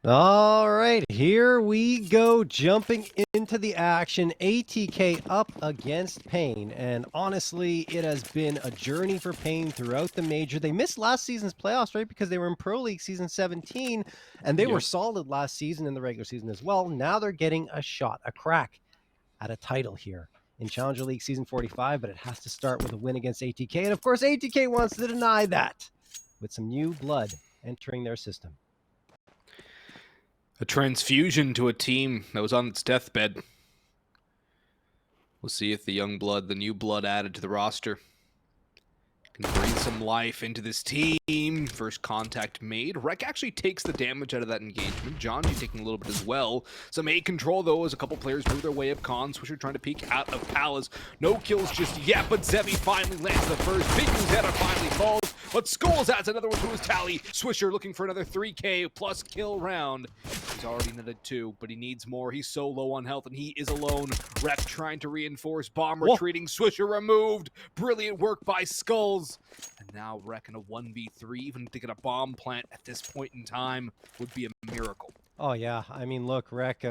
All right, here we go, jumping into the action. ATK up against paiN, and honestly, it has been a journey for paiN throughout the major. They missed last season's playoffs, right, because they were in Pro League Season 17, and they were solid last season in the regular season as well. Now they're getting a shot, a crack at a title here in Challenger League Season 45, but it has to start with a win against ATK, and of course, ATK wants to deny that with some new blood entering their system. A transfusion to a team that was on its deathbed. We'll see if the young blood, the new blood added to the roster, can bring some life into this team. First contact made. Rec actually takes the damage out of that engagement. Jonji taking a little bit as well. Some A control though as a couple players move their way up. Swisher trying to peek out of Palace. No kills just yet, but Zevi finally lands the first. paiN-biguzera finally falls, but Skulls adds another one to his tally. Swisher looking for another 3K plus kill round. He's already netted 2, but he needs more. He's so low on health, and he is alone. Rep trying to reinforce. Bomb retreating. Swisher removed. Brilliant work by Skulls. And now Rec in a 1v3, even to get a bomb plant at this point in time would be a miracle. Oh, yeah. I mean, look, Rec,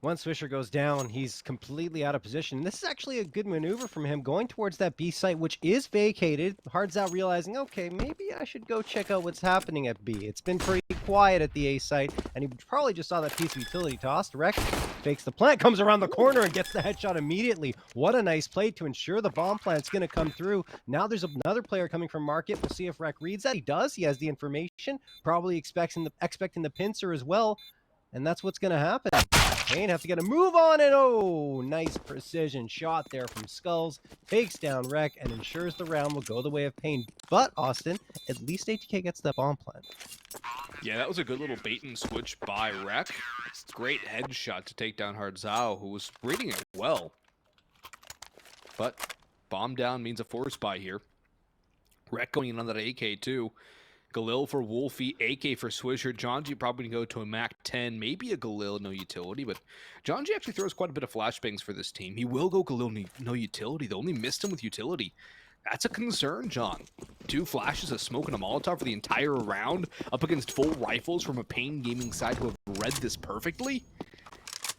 once Swisher goes down, he's completely out of position. This is actually a good maneuver from him, going towards that B site, which is vacated. paiN-hardzao realizing, okay, maybe I should go check out what's happening at B. It's been pretty quiet at the A site, and he probably just saw that piece of utility tossed. Rec fakes the plant, comes around the corner, and gets the headshot immediately. What a nice play to ensure the bomb plant's going to come through. Now there's another player coming from market. We'll see if Rec reads that. He does. He has the information. Probably expecting the pincer as well. And that's what's going to happen. paiN have to get a move on it. Oh, nice precision shot there from Skulls. Fakes down Rec and ensures the round will go the way of paiN. But, Austin, at least ATK gets that bomb plant. Yeah, that was a good little bait and switch by Rec. Great headshot to take down paiN-hardzao, who was reading it well. But bomb down means a force buy here. Rec going in on that AK too. Galil for Wolfie, AK for Swisher. Jonji probably going to go to a Mac 10, maybe a Galil, no utility, but Jonji actually throws quite a bit of flashbangs for this team. He will go Galil, no utility. They only missed him with utility. That's a concern, John. 2 flashes of smoke and a Molotov for the entire round up against full rifles from a paiN Gaming side who have read this perfectly.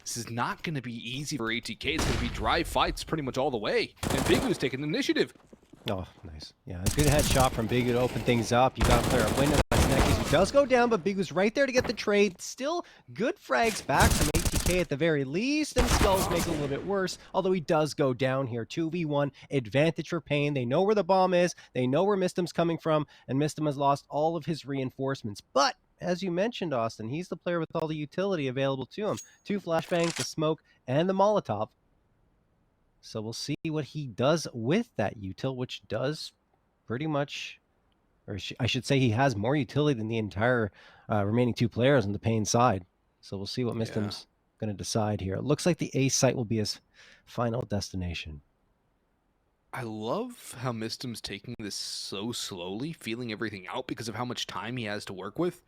This is not going to be easy for ATK. It's going to be dry fights pretty much all the way. And Bigu's taking the initiative. Oh, nice. Yeah, a good headshot from Bigu to open things up. You got to clear a window. That's NEKiZ, who does go down, but Bigu's right there to get the trade. Still good frags back from ATK at the very least, and Skulls make it a little bit worse, although he does go down here. 2v1 advantage for paiN. They know where the bomb is. They know where Mistim's coming from, and Mistim has lost all of his reinforcements. But as you mentioned, Austin, he's the player with all the utility available to him. 2 flashbangs, the smoke, and the Molotov. So we'll see what he does with that util, which does pretty much, or I should say he has more utility than the entire remaining 2 players on the paiN side. So we'll see what Mistim's going to decide here. It looks like the A site will be his final destination. I love how Mistim's taking this so slowly, feeling everything out because of how much time he has to work with.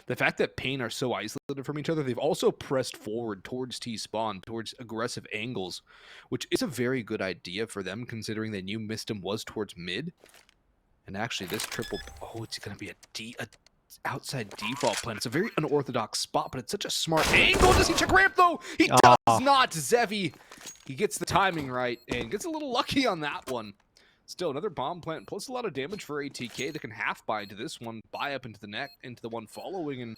The fact that paiN are so isolated from each other, they've also pressed forward towards T-spawn, towards aggressive angles, which is a very good idea for them considering they knew Mistim was towards mid. And actually this triple, oh, it's going to be a outside default plan. It's a very unorthodox spot, but it's such a smart angle. Does he check ramp though? He does not. Zevi, he gets the timing right and gets a little lucky on that one. Still, another bomb plant, plus a lot of damage for ATK that can half buy into this one, buy up into the neck, into the one following, and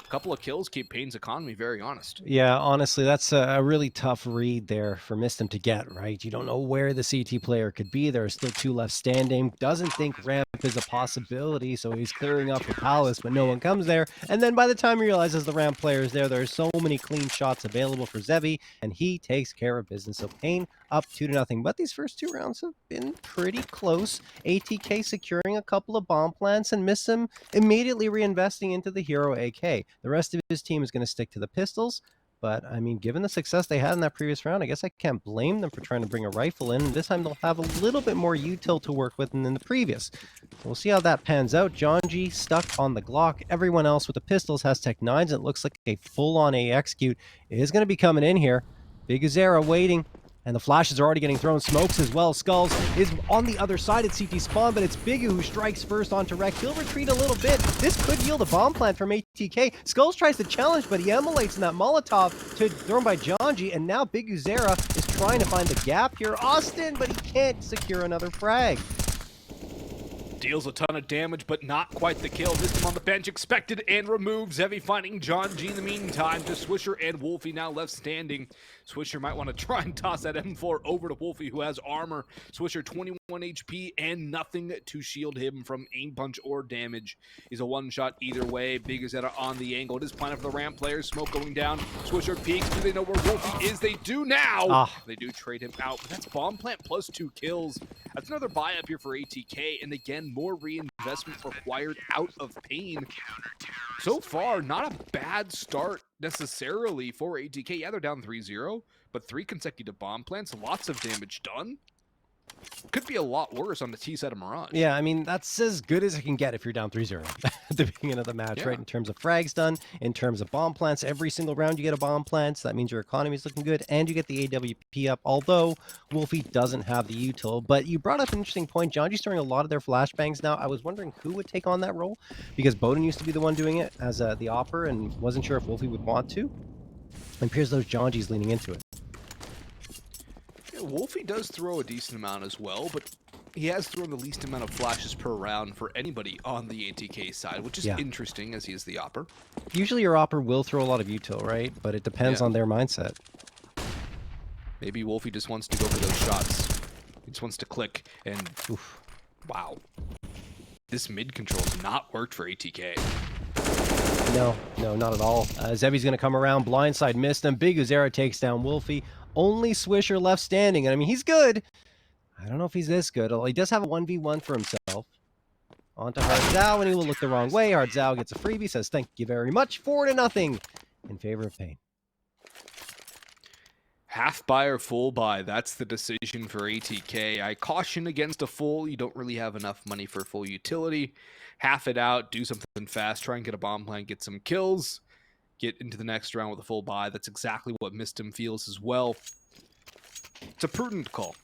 a couple of kills keep paiN's economy very honest. Yeah, honestly, that's a really tough read there for Mistim to get, right? You don't know where the CT player could be. There are still 2 left standing. Doesn't think ramp is a possibility, so he's clearing up for Palace, but no one comes there. And then by the time he realizes the ramp player is there, there are so many clean shots available for Zevi, and he takes care of business. So paiN up 2-0. But these first 2 rounds have been pretty close. ATK securing a couple of bomb plants and Mistim immediately reinvesting into the hero AK. The rest of his team is going to stick to the pistols. But, I mean, given the success they had in that previous round, I guess I can't blame them for trying to bring a rifle in. This time they'll have a little bit more util to work with than in the previous. We'll see how that pans out. Jonji stuck on the Glock. Everyone else with the pistols has Tech 9s. It looks like a full-on A execute is going to be coming in here. paiN-biguzera waiting. And the flashes are already getting thrown. Smokes as well. Skulls is on the other side at CT spawn, but it's Bigu who strikes first onto Rek. He'll retreat a little bit. This could yield a bomb plant from ATK. Skulls tries to challenge, but he emulates in that Molotov thrown by Janji, and now Biguzera is trying to find the gap here. Austin, but he can't secure another frag. Deals a ton of damage, but not quite the kill. Missed him on the bench, expected and removed. Zevi finding Janji in the meantime. Just Swisher and Wolfie now left standing. Swisher might want to try and toss that M4 over to Wolfie, who has armor. Swisher 21 HP and nothing to shield him from aim punch or damage. He's a one-shot either way. Biguzera on the angle. It is planted for the ramp players. Smoke going down. Swisher peeks. Do they know where Wolfie is? They do now. They do trade him out, but that's bomb plant plus 2 kills. That's another buy up here for ATK, and again, more reinvestment required out of paiN. So far, not a bad start necessarily for ATK. Yeah, they're down 3-0, but 3 consecutive bomb plants, lots of damage done. Could be a lot worse on the T side of Mirage. Yeah, I mean, that's as good as it can get if you're down 3-0 at the beginning of the match, right? In terms of frags done, in terms of bomb plants, every single round you get a bomb plant, so that means your economy is looking good, and you get the AWP up, although Wolfie doesn't have the util. But you brought up an interesting point. Janji's throwing a lot of their flashbangs now. I was wondering who would take on that role, because Bowden used to be the one doing it as the opper, and wasn't sure if Wolfie would want to. It appears those Janji's leaning into it. Wolfie does throw a decent amount as well, but he has thrown the least amount of flashes per round for anybody on the ATK side, which is interesting as he is the opper. Usually your opper will throw a lot of util, right? But it depends on their mindset. Maybe Wolfie just wants to go for those shots. He just wants to click and... Oof. Wow. This mid control has not worked for ATK. No, not at all. Zevi's going to come around. Blindside missed him. Biguzera takes down Wolfie. Only Swisher left standing. And I mean, he's good. I don't know if he's this good. Although he does have a 1v1 for himself. On to ESL, and he will look the wrong way. ESL gets a freebie. Says, thank you very much. 4-0 in favor of paiN. Half buy or full buy, that's the decision for ATK. I caution against a full. You don't really have enough money for full utility. Half it out, do something fast, try and get a bomb plant, get some kills, get into the next round with a full buy. That's exactly what Mistim feels as well. It's a prudent call.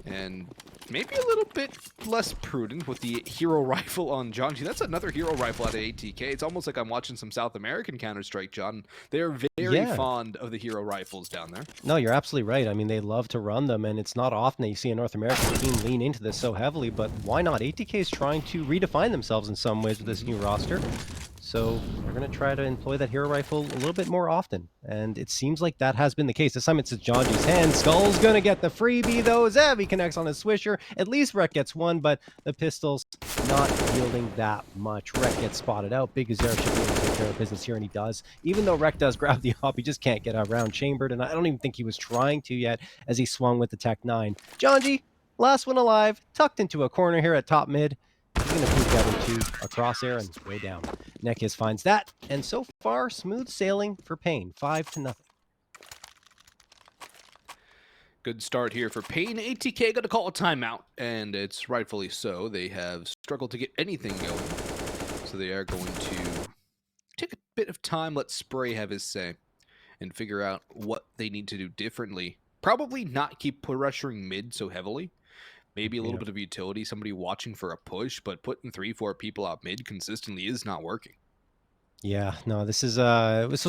And maybe a little bit less prudent with the hero rifle on Janji. That's another hero rifle out of ATK. It's almost like I'm watching some South American Counter-Strike, John. They're very fond of the hero rifles down there. No, you're absolutely right. I mean, they love to run them, and it's not often that you see a North American team lean into this so heavily, but why not? ATK is trying to redefine themselves in some ways with this new roster. So we're going to try to employ that hero rifle a little bit more often. And it seems like that has been the case. This time it's Janji's hand. Skull's going to get the freebie, though. Zevi connects on his Swisher. At least Rek gets one, but the pistol's not yielding that much. Rek gets spotted out. Biguzera should be able to take care of business here, and he does. Even though Rek does grab the op, he just can't get around chambered. And I don't even think he was trying to yet as he swung with the Tech 9. Janji, last one alive, tucked into a corner here at top mid. He's going to peek out into a crosshair and way down. NEKiZ finds that, and so far, smooth sailing for paiN. 5-0. Good start here for paiN. ATK got to call a timeout, and it's rightfully so. They have struggled to get anything going, so they are going to take a bit of time, let Spray have his say, and figure out what they need to do differently. Probably not keep pressuring mid so heavily. Maybe a little bit of utility, somebody watching for a push, but putting 3-4 people out mid consistently is not working. Yeah, no, this was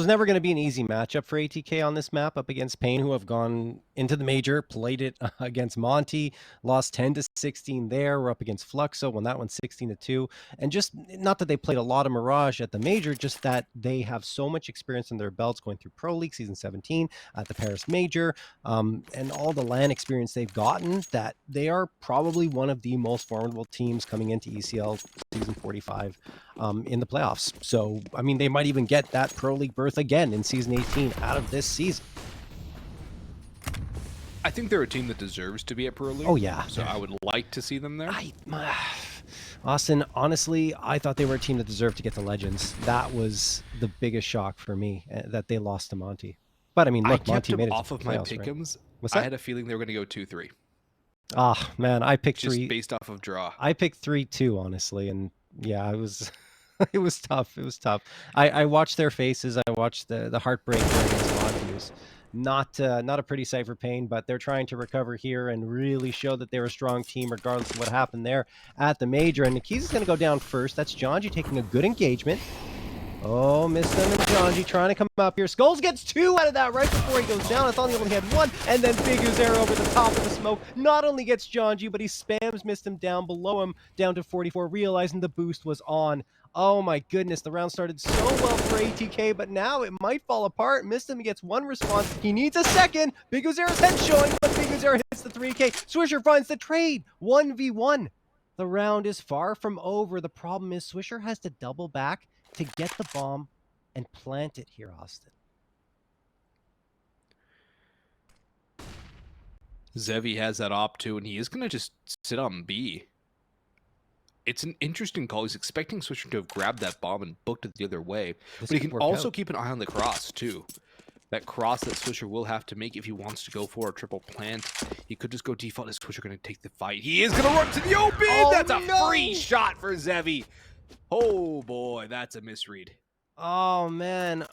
never going to be an easy matchup for ATK on this map up against paiN, who have gone into the major, played it against Monty, lost 10-16 there. We're up against Fluxo, won that one 16-2. And just not that they played a lot of Mirage at the major, just that they have so much experience in their belts going through Pro League Season 17 at the Paris Major, and all the LAN experience they've gotten, that they are probably one of the most formidable teams coming into ECL Season 45 in the playoffs. So, I mean, they might even get that Pro League berth again in Season 18 out of this season. I think they're a team that deserves to be at Pro League. Oh, yeah. So I would like to see them there. Austin, honestly, I thought they were a team that deserved to get to Legends. That was the biggest shock for me, that they lost to Monty. But, I mean, look, Monty made it off of my pick'ems. Right? What's that? I had a feeling they were going to go 2-3. Ah, man, I picked just 3. Based off of draw. I picked 3-2, honestly, and yeah, it was... it was tough. It was tough. I watched their faces. I watched the heartbreak against Monty. not a pretty sight for paiN, but they're trying to recover here and really show that they're a strong team regardless of what happened there at the major. And NEKiZ is going to go down first. That's Janji taking a good engagement. Oh, missed them, and Janji trying to come up here. Skulls gets 2 out of that right before he goes down. I thought he only had 1, and then paiN-biguzera over the top of the smoke. Not only gets Janji, but he spams missed him down below him, down to 44, realizing the boost was on. Oh my goodness, the round started so well for ATK, but now it might fall apart. Missed him, he gets 1 response. He needs a second. paiN-biguzera's head showing, but paiN-biguzera hits the 3K. Swisher finds the trade. 1v1. The round is far from over. The problem is Swisher has to double back to get the bomb and plant it here, Austin. Zevi has that op too, and he is going to just sit on B. It's an interesting call. He's expecting Swisher to have grabbed that bomb and booked it the other way. But he can also keep an eye on the cross too. That cross that Swisher will have to make if he wants to go for a triple plant. He could just go default. Is Swisher going to take the fight? He is going to run to the open! Oh, that's a free shot for Zevi. Oh boy, that's a misread. Oh man,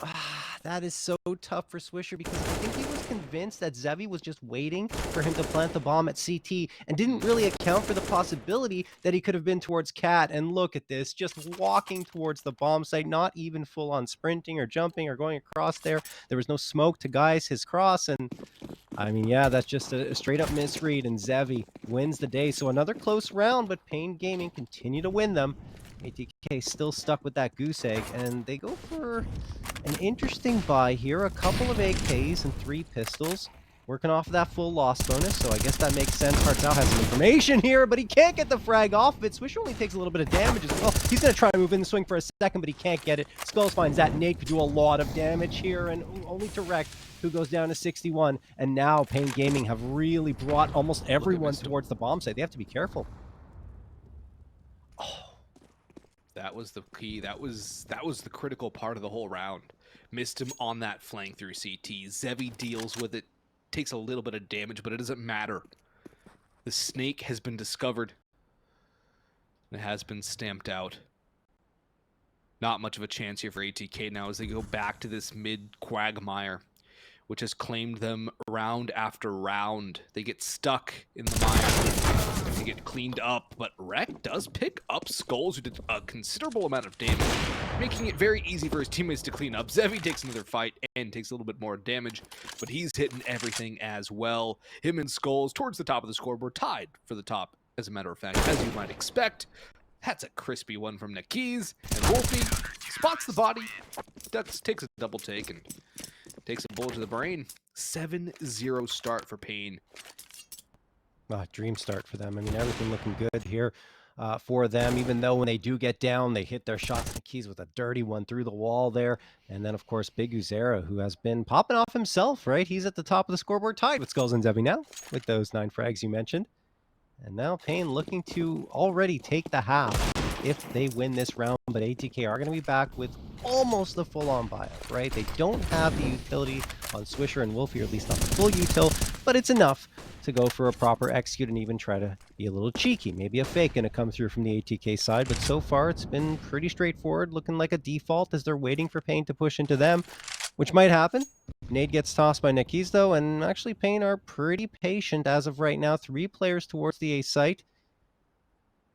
that is so tough for Swisher because I think he was convinced that Zevi was just waiting for him to plant the bomb at CT and didn't really account for the possibility that he could have been towards Cat. And look at this, just walking towards the bomb site, not even full on sprinting or jumping or going across there. There was no smoke to guise his cross, and I mean, yeah, that's just a straight up misread, and Zevi wins the day. So another close round, but paiN Gaming continue to win them. ATK still stuck with that goose egg, and they go for an interesting buy here. A couple of AKs and 3 pistols, working off of that full loss bonus, so I guess that makes sense. paiN-hardzao has some information here, but he can't get the frag off of it. Swisher only takes a little bit of damage as well. He's going to try to move in the swing for a second, but he can't get it. Skulls finds that nade could do a lot of damage here, and only to Reck, who goes down to 61. And now paiN Gaming have really brought almost everyone towards the bomb site. They have to be careful. Oh. That was the key. That was the critical part of the whole round. Missed him on that flank through CT. Zevi deals with it. Takes a little bit of damage, but it doesn't matter. The snake has been discovered. It has been stamped out. Not much of a chance here for ATK now as they go back to this mid quagmire, which has claimed them round after round. They get stuck in the mire. They get cleaned up, but Reck does pick up Skulls, who did a considerable amount of damage, making it very easy for his teammates to clean up. Zevi takes another fight and takes a little bit more damage, but he's hitting everything as well. Him and Skulls towards the top of the scoreboard, tied for the top, as a matter of fact, as you might expect. That's a crispy one from NEKiZ, and Wolfie spots the body, takes a double take, and takes a bullet to the brain. 7-0 start for paiN. Dream start for them. I mean, everything looking good here for them, even though when they do get down, they hit their shots. NEKiZ with a dirty one through the wall there. And then, of course, piguzera, who has been popping off himself, right? He's at the top of the scoreboard, tied with Skulls and Zevi now, with those 9 frags you mentioned. And now paiN looking to already take the half if they win this round, but ATK are going to be back with almost the full-on buyout, right? They don't have the utility on Swisher and Wolfie, or at least not the full util, but it's enough to go for a proper execute and even try to be a little cheeky. Maybe a fake going to come through from the ATK side, but so far it's been pretty straightforward, looking like a default as they're waiting for paiN to push into them, which might happen. Nade gets tossed by NEKiZ though, and actually paiN are pretty patient as of right now. 3 players towards the A site.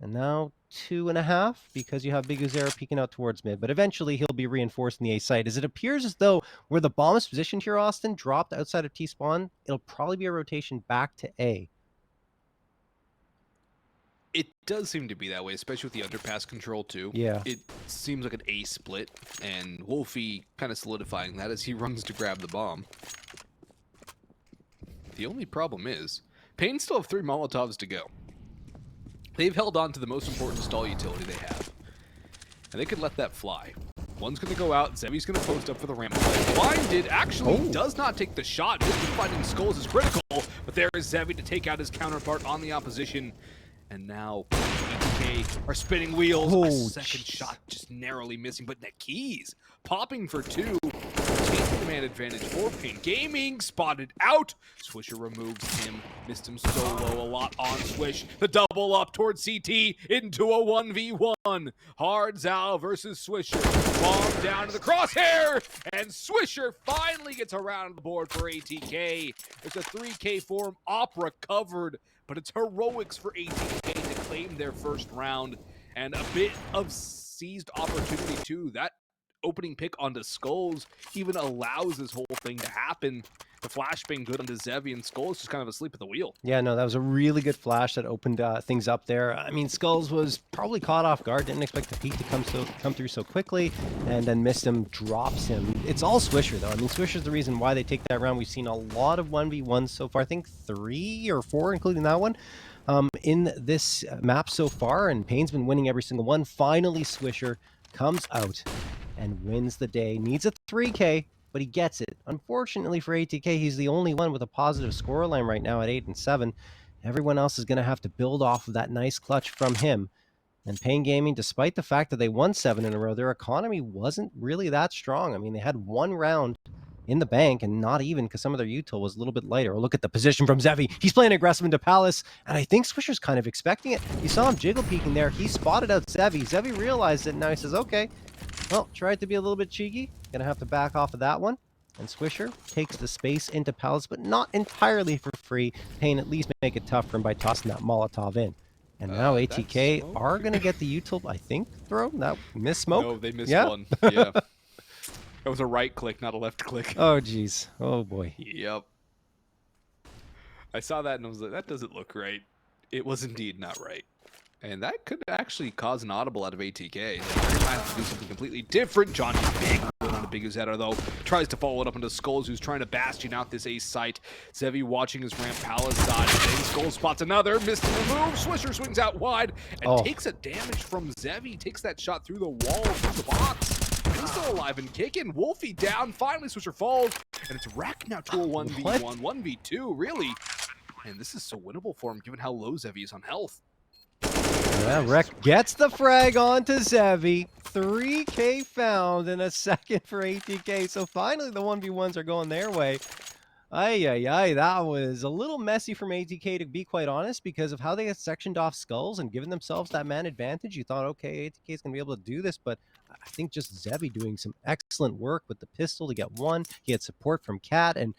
And now 2.5 because you have piguzera peeking out towards mid. But eventually he'll be reinforced in the A site. As it appears as though where the bomb is positioned here, Austin, dropped outside of T-spawn, it'll probably be a rotation back to A. It does seem to be that way, especially with the underpass control too. Yeah. It seems like an A split, and Wolfie kind of solidifying that as he runs to grab the bomb. The only problem is, paiN still have 3 Molotovs to go. They've held on to the most important stall utility they have, and they could let that fly. One's going to go out, Zevi's going to post up for the ramp play. Blinded actually does not take the shot. Just finding Skulls is critical, but there is Zevi to take out his counterpart on the opposition. And now ATK are spinning wheels. A second shot just narrowly missing, but NEKiZ popping for 2. man-to-man advantage for paiN Gaming. Spotted out. Swisher removes him. Missed him solo a lot on Swish. The double up towards CT into a 1v1. Hardzao versus Swisher. Bomb down to the crosshair. And Swisher finally gets around the board for ATK. There's a 3K form Opera covered, but it's heroics for ATK to claim their first round. And a bit of seized opportunity too. That opening pick onto Skulls even allows this whole thing to happen. The flash being good onto Zevi, and Skulls just kind of asleep at the wheel. Yeah, no, that was a really good flash that opened things up there. I mean, Skulls was probably caught off guard, didn't expect the peak to come through so quickly, and then missed him, drops him. It's all Swisher, though. I mean, Swisher's the reason why they take that round. We've seen a lot of 1v1s so far. I think 3 or 4, including that one, in this map so far, and paiN's been winning every single one. Finally, Swisher comes out and wins the day. Needs a 3K, but he gets it. Unfortunately for ATK, he's the only one with a positive scoreline right now at 8 and 7. Everyone else is going to have to build off of that nice clutch from him. And paiN Gaming, despite the fact that they won 7 in a row, their economy wasn't really that strong. I mean, they had 1 round in the bank, and not even, because some of their util was a little bit lighter. Look at the position from Zevi. He's playing aggressive into Palace, and I think Swisher's kind of expecting it. You saw him jiggle peeking there. He spotted out Zevi. Zevi realized it, and now he says, okay, well, tried to be a little bit cheeky. Gonna have to back off of that one. And Swisher takes the space into Palace, but not entirely for free. paiN at least make it tough for him by tossing that Molotov in. And now ATK are going to get the util, I think, throw. That missed smoke? No, they missed one. Yeah. That was a right click, not a left click. Oh, jeez. Oh, boy. Yep. I saw that and I was like, that doesn't look right. It was indeed not right. And that could actually cause an audible out of ATK. They're trying to do something completely different. Johnny's big on the piguzera, though. Tries to follow it up into Skulls, who's trying to bastion out this ace site. Zevi watching his ramp Palace side. And Skulls spots another. Missed the move. Swisher swings out wide and takes a damage from Zevi. Takes that shot through the wall, through the box. He's still alive and kicking. Wolfie down. Finally, Swisher falls. And it's Reck now to a 1v1, 1v2, really. And this is so winnable for him, given how low Zevi is on health. Yeah, Reck gets the frag onto Zevi. 3K found in a second for ATK. So finally the 1v1s are going their way. Ay, that was a little messy from ATK, to be quite honest, because of how they had sectioned off Skulls and given themselves that man advantage. You thought, okay, ATK is going to be able to do this, but I think just Zevi doing some excellent work with the pistol to get one. He had support from Cat, and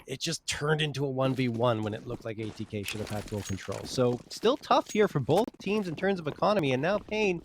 it just turned into a 1v1 when it looked like ATK should have had full control. So still tough here for both teams in terms of economy. And now paiN,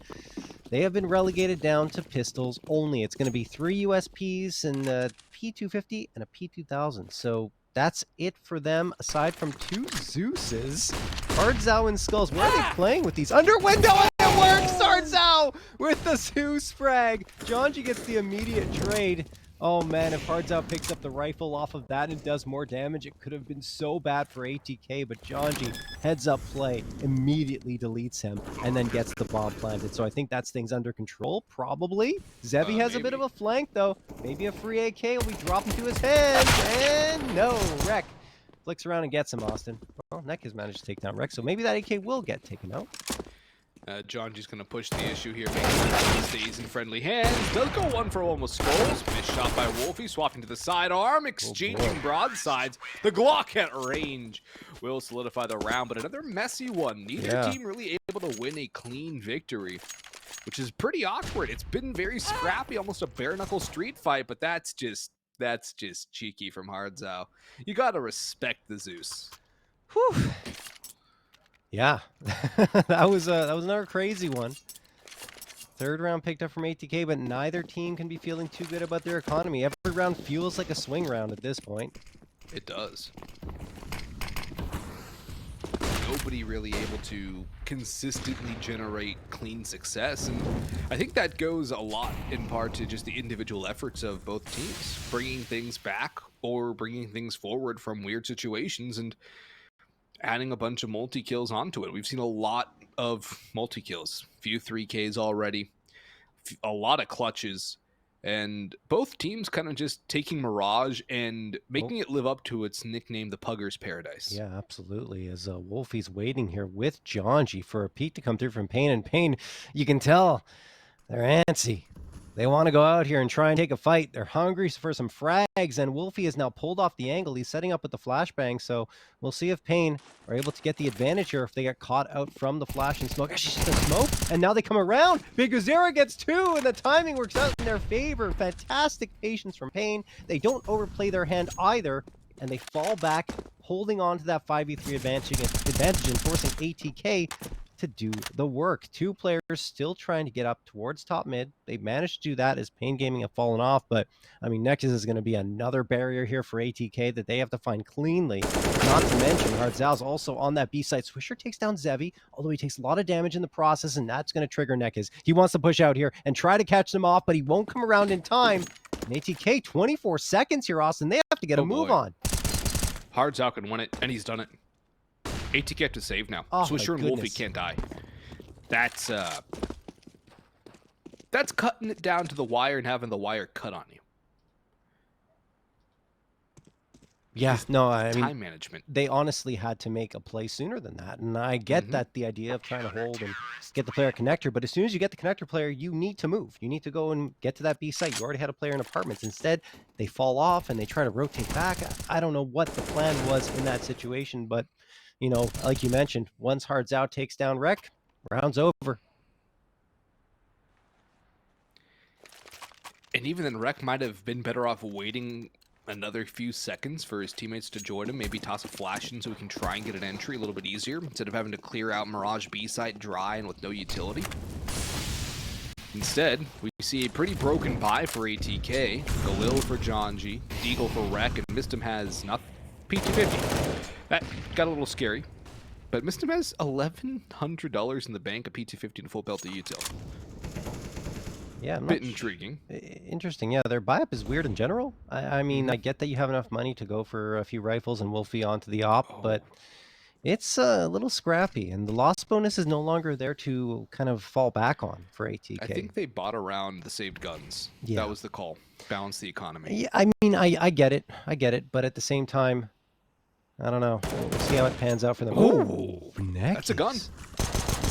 they have been relegated down to pistols only. It's going to be 3 USPs and a P250 and a P2000. So that's it for them, aside from 2 Zeuses. Hardzao and Skulls. Where are they playing with these? Under window, and it works! Hardzao with the Zeus frag. Jonji gets the immediate trade. Oh man, if Hardzao picks up the rifle off of that and does more damage, it could have been so bad for ATK, but Jonji, heads up play, immediately deletes him and then gets the bomb planted. So I think that's things under control, probably. Zevi has a bit of a flank though. Maybe a free AK will be dropping to his hands, and no, Reck flicks around and gets him, Austin. Well, NEKiZ managed to take down Reck, so maybe that AK will get taken out. Jonji's going to push the issue here, making sure he stays in friendly hands. Does go 1-for-1 with Skulls. Missed shot by Wolfie, swapping to the sidearm, exchanging broadsides. The Glock at range will solidify the round, but another messy one. Neither team really able to win a clean victory, which is pretty awkward. It's been very scrappy, almost a bare-knuckle street fight, but that's just cheeky from Hardzao. You got to respect the Zeus. Whew. Yeah, that was another crazy one. 3rd round picked up from ATK, but neither team can be feeling too good about their economy. Every round feels like a swing round at this point. It does. Nobody really able to consistently generate clean success, and I think that goes a lot in part to just the individual efforts of both teams, bringing things back or bringing things forward from weird situations and adding a bunch of multi-kills onto it. We've seen a lot of multi-kills, few 3Ks already, a lot of clutches, and both teams kind of just taking Mirage and making it live up to its nickname, the Pugger's Paradise. Yeah, absolutely. As Wolfie's waiting here with Jonji for a peek to come through from paiN, and paiN, you can tell they're antsy. They want to go out here and try and take a fight. They're hungry for some frags, and Wolfie is now pulled off the angle. He's setting up with the flashbang, so we'll see if paiN are able to get the advantage here if they get caught out from the flash and smoke. Actually, the smoke, and now they come around. paiN-biguzera gets 2, and the timing works out in their favor. Fantastic patience from paiN. They don't overplay their hand either, and they fall back, holding on to that 5v3 advantage and forcing ATK to do the work. 2 players still trying to get up towards top mid. They managed to do that as paiN Gaming have fallen off, but I mean, NEKiZ is going to be another barrier here for ATK that they have to find cleanly. Not to mention, Hardzao's also on that B side. Swisher takes down Zevi, although he takes a lot of damage in the process, and that's going to trigger NEKiZ. He wants to push out here and try to catch them off, but he won't come around in time. And ATK, 24 seconds here, Austin. They have to get a move on. ESL can win it, and he's done it. ATK have to save now. Oh, Swisher and Wolfie can't die. That's cutting it down to the wire and having the wire cut on you. Yeah, no, I mean, time management. They honestly had to make a play sooner than that. And I get that the idea of trying to hold and get the player connector, but as soon as you get the connector player, you need to move. You need to go and get to that B site. You already had a player in apartments. Instead, they fall off and they try to rotate back. I don't know what the plan was in that situation, but, you know, like you mentioned, once ESL takes down ETk, round's over. And even then, ETk might have been better off waiting another few seconds for his teammates to join him, maybe toss a flash in so we can try and get an entry a little bit easier, instead of having to clear out Mirage B site dry and with no utility. Instead, we see a pretty broken buy for ATK, Galil for Janji, Deagle for ETk, and Mistim has nothing. P250. That got a little scary, but Mistim has $1,100 in the bank, a P250 and a full belt of util. Yeah, bit intriguing. Interesting. Yeah, their buy-up is weird in general. I mean, I get that you have enough money to go for a few rifles and Wolfie onto the op, but it's a little scrappy, and the loss bonus is no longer there to kind of fall back on for ATK. I think they bought around the saved guns. Yeah. That was the call. Balance the economy. Yeah, I mean, I get it. I get it, but at the same time, I don't know. We'll see how it pans out for them. Oh, that's a gun.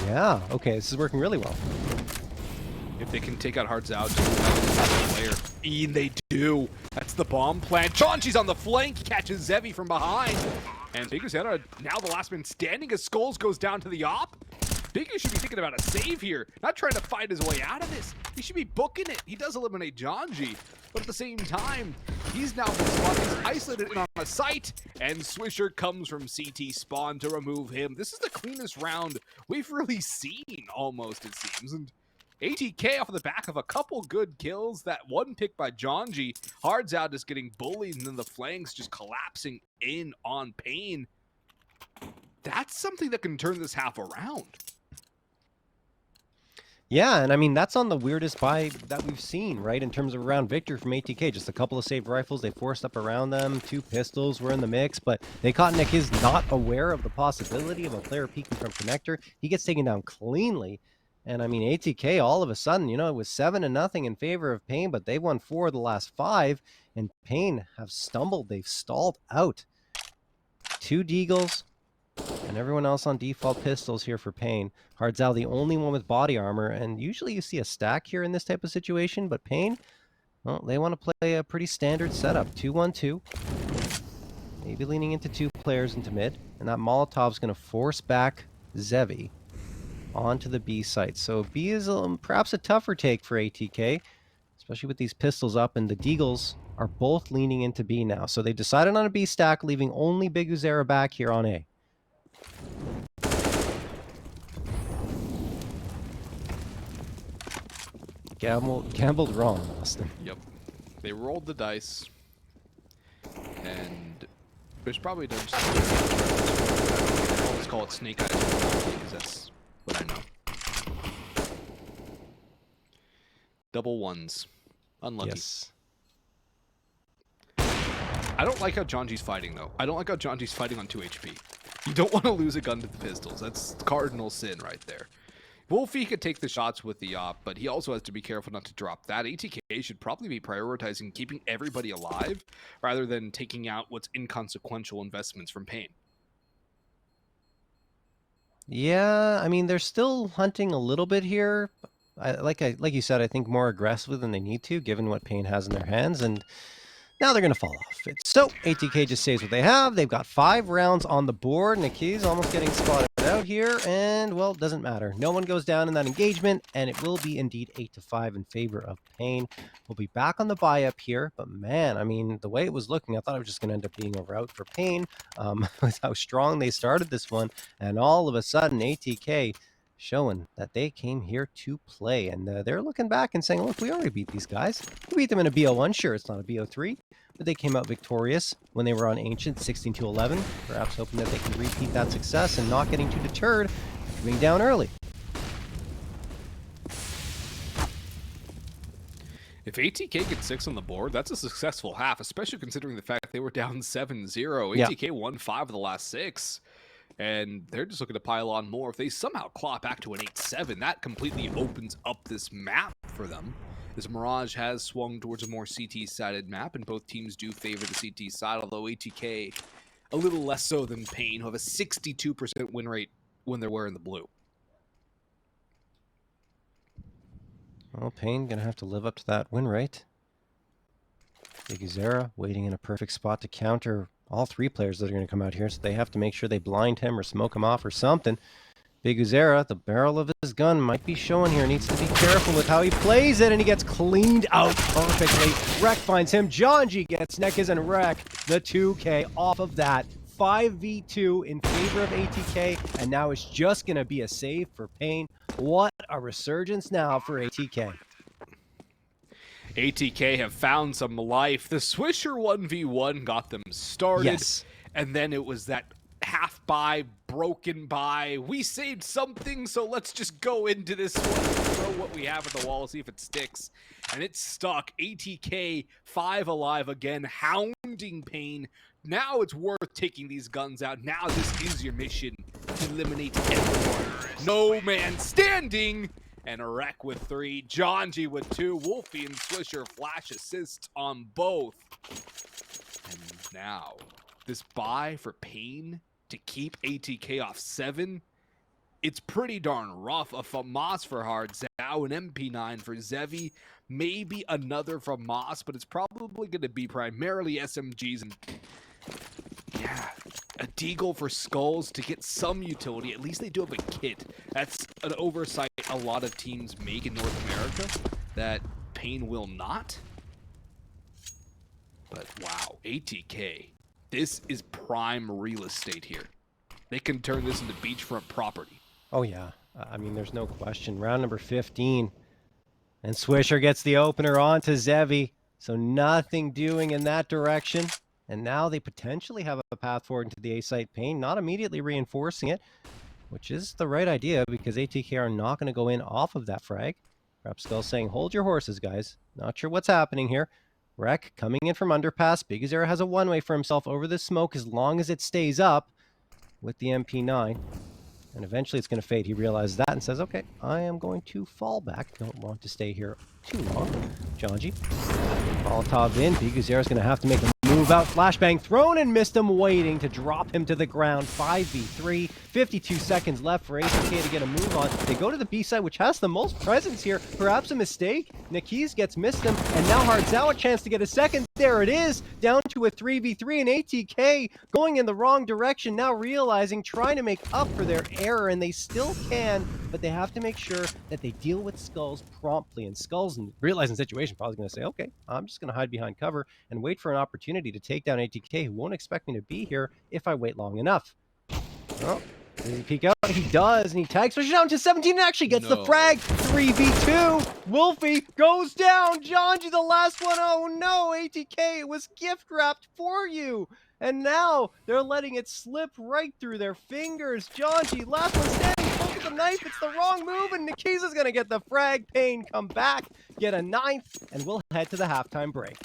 Yeah, okay, this is working really well. If they can take out ESL to the player. And they do. That's the bomb plant. Janji's on the flank. He catches Zevi from behind. And paiN-biguzera now the last man standing as Skulls goes down to the op. Bigu should be thinking about a save here, not trying to fight his way out of this. He should be booking it. He does eliminate Janji, but at the same time, he's now been spotted. He's isolated in on a site, and Swisher comes from CT spawn to remove him. This is the cleanest round we've really seen, almost, it seems. And ATK off of the back of a couple good kills. That one pick by Janji. ESL just getting bullied, and then the flanks just collapsing in on paiN. That's something that can turn this half around. Yeah, and I mean, that's on the weirdest buy that we've seen, right? In terms of round victory from ATK. Just a couple of saved rifles. They forced up around them. 2 pistols were in the mix, but they caught NEKiZ not aware of the possibility of a player peeking from connector. He gets taken down cleanly. And I mean, ATK, all of a sudden, you know, it was 7-0 in favor of paiN, but they won 4 of the last 5, and paiN have stumbled. They've stalled out. 2 Deagles, and everyone else on default pistols here for paiN. ESL, the only one with body armor, and usually you see a stack here in this type of situation, but paiN, well, they want to play a pretty standard setup. 2-1-2. Maybe leaning into 2 players into mid, and that Molotov's going to force back Zevi onto the B site. So B is perhaps a tougher take for ATK, especially with these pistols up, and the Deagles are both leaning into B now. So they decided on a B stack, leaving only piguzera back here on A. Gambled wrong, Austin. Yep. They rolled the dice, and there's probably done just let's call it snake eyes because that's what I know. Double ones. Unlucky. Yes. I don't like how Janji's fighting, though. I don't like how Janji's fighting on 2 HP. You don't want to lose a gun to the pistols. That's cardinal sin right there. Wolfie could take the shots with the op, but he also has to be careful not to drop that. ATK should probably be prioritizing keeping everybody alive rather than taking out what's inconsequential investments from paiN. Yeah, I mean, they're still hunting a little bit here. like you said, I think more aggressive than they need to, given what paiN has in their hands, and now they're going to fall off. So ATK just saves what they have. They've got 5 rounds on the board. NEKiZ almost getting spotted out here, and, well, it doesn't matter. No one goes down in that engagement, and it will be indeed 8-5 in favor of paiN. We'll be back on the buy up here, but man, I mean, the way it was looking, I thought it was just going to end up being a rout for paiN with how strong they started this one, and all of a sudden, ATK showing that they came here to play, and they're looking back and saying, look, we already beat these guys. We beat them in a BO1, sure, it's not a BO3, but they came out victorious when they were on Ancient 16-11, perhaps hoping that they can repeat that success and not getting too deterred after being down early. If ATK gets 6 on the board, that's a successful half, especially considering the fact they were down 7-0. Yeah. ATK won 5 of the last 6. And they're just looking to pile on more. If they somehow claw back to an 8-7, that completely opens up this map for them. This Mirage has swung towards a more CT-sided map, and both teams do favor the CT side, although ATK a little less so than paiN, who have a 62% win rate when they're wearing the blue. Well, paiN going to have to live up to that win rate. paiN-biguzera waiting in a perfect spot to counter all 3 players that are going to come out here, so they have to make sure they blind him or smoke him off or something. paiN-biguzera, the barrel of his gun might be showing here. Needs to be careful with how he plays it, and he gets cleaned out perfectly. Reck finds him. Jonji gets NEKiZ and Reck the 2K off of that. 5v2 in favor of ATK, and now it's just going to be a save for paiN. What a resurgence now for ATK. ATK have found some life. The Swisher 1v1 got them started. Yes. And then it was that half buy, broken buy. We saved something, so let's just go into this one and throw what we have at the wall, see if it sticks. And it stuck. ATK 5 alive again, hounding paiN. Now it's worth taking these guns out. Now this is your mission. Eliminate everyone. No man standing. And Reck with 3, Jonji with 2, Wolfie and Swisher flash assists on both. And now, this buy for paiN to keep ATK off 7, it's pretty darn rough. A FAMAS for Hardzao, an MP9 for Zevi, maybe another FAMAS, but it's probably going to be primarily SMGs and, yeah, a Deagle for Skulls to get some utility. At least they do have a kit. That's an oversight a lot of teams make in North America that paiN will not. But wow, ATK, this is prime real estate here. They can turn this into beachfront property. Oh yeah, I mean, there's no question. Round number 15, and Swisher gets the opener onto Zevi, so nothing doing in that direction. And now they potentially have a path forward into the A site paiN, not immediately reinforcing it, which is the right idea because ATK are not going to go in off of that frag. Perhaps Skull saying, hold your horses, guys. Not sure what's happening here. Reck coming in from underpass. paiN-biguzera has a one-way for himself over the smoke as long as it stays up with the MP9. And eventually it's going to fade. He realizes that and says, okay, I am going to fall back. Don't want to stay here too long. Jonji. Molotov in. paiN-biguzera's going to have to make a move out. Flashbang thrown and missed him, waiting to drop him to the ground. 5v3. 52 seconds left for ATK to get a move on. They go to the B side, which has the most presence here. Perhaps a mistake. NEKiZ gets missed him, and now Hardzao a chance to get a second. There it is, down to a 3v3, and ATK going in the wrong direction, now realizing, trying to make up for their error, and they still can, but they have to make sure that they deal with Skulls promptly. And Skulls, realizing the situation, probably going to say, okay, I'm just going to hide behind cover and wait for an opportunity to take down ATK, who won't expect me to be here if I wait long enough. Well, does he peek out? He does, and he tags Swisher down to 17 and actually gets the frag. 3v2. Wolfie goes down. Jonji, the last one. Oh no, ATK, it was gift wrapped for you. And now they're letting it slip right through their fingers. Jonji, last one standing, pulls with the knife. It's the wrong move, and NEKiZ is going to get the frag. paiN come back, get a 9th, and we'll head to the halftime break.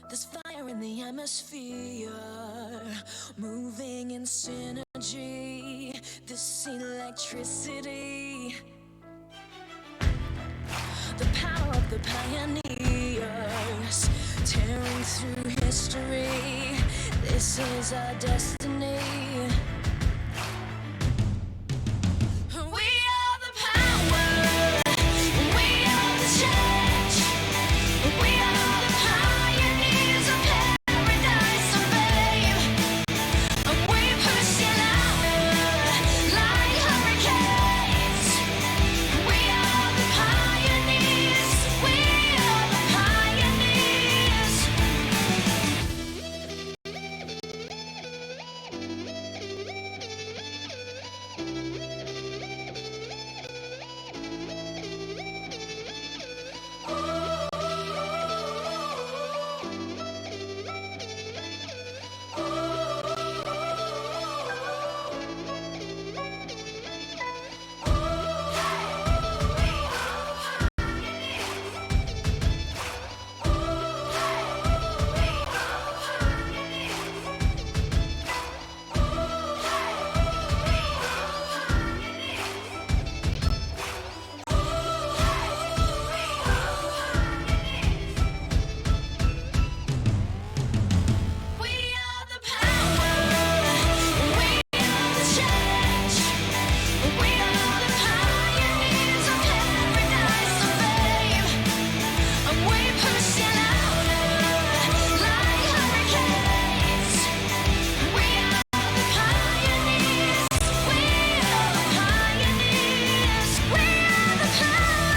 There's fire in the atmosphere, moving in synergy. This electricity, the power of the pioneers, tearing through history. This is our destiny. We are the power. We are the change. We are the pioneers of paradise and fame. We push it louder like hurricanes. We are the pioneers. We are the pioneers. We are the power. We are the change. We are the pioneers of paradise and fame. We push it louder like hurricanes. We are the pioneers. We are the pioneers. We are the power.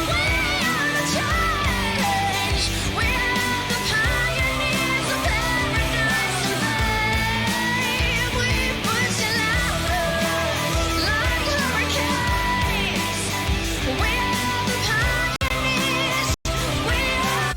We are the change. We are the pioneers of paradise and fame. We push it louder like hurricanes. We are the pioneers. We are.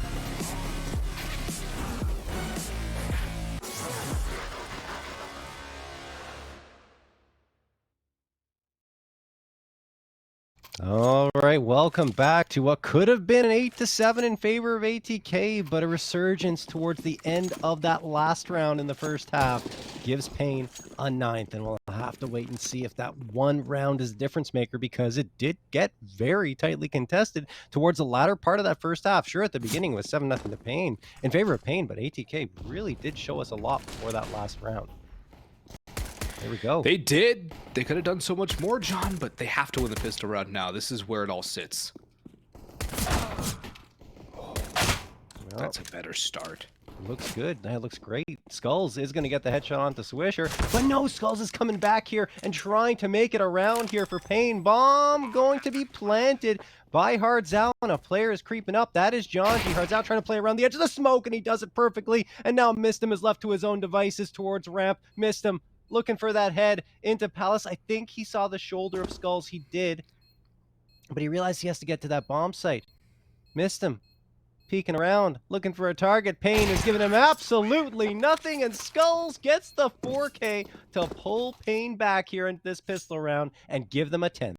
All right, welcome back to what could have been an 8-7 in favor of ATK, but a resurgence towards the end of that last round in the first half gives paiN a 9th, and we'll have to wait and see if that one round is a difference maker, because it did get very tightly contested towards the latter part of that first half. Sure, at the beginning it was 7-0 to paiN in favor of paiN, but ATK really did show us a lot before that last round. There we go. They did. They could have done so much more, John, but they have to win the pistol round now. This is where it all sits. Well, That's a better start. looks good. That looks great. Skulls is going to get the headshot onto Swisher, but no, Skulls is coming back here and trying to make it around here for paiN. Bomb going to be planted by paiN-hardzao, and a player is creeping up. That is John G. paiN-hardzao trying to play around the edge of the smoke, and he does it perfectly. And now Mistim is left to his own devices towards ramp. Mistim looking for that head into Palace. I think he saw the shoulder of Skulls. He did, but he realized he has to get to that bomb site. Mistim peeking around, looking for a target. paiN is giving him absolutely nothing, and Skulls gets the 4K to pull paiN back here in this pistol round and give them a 10th.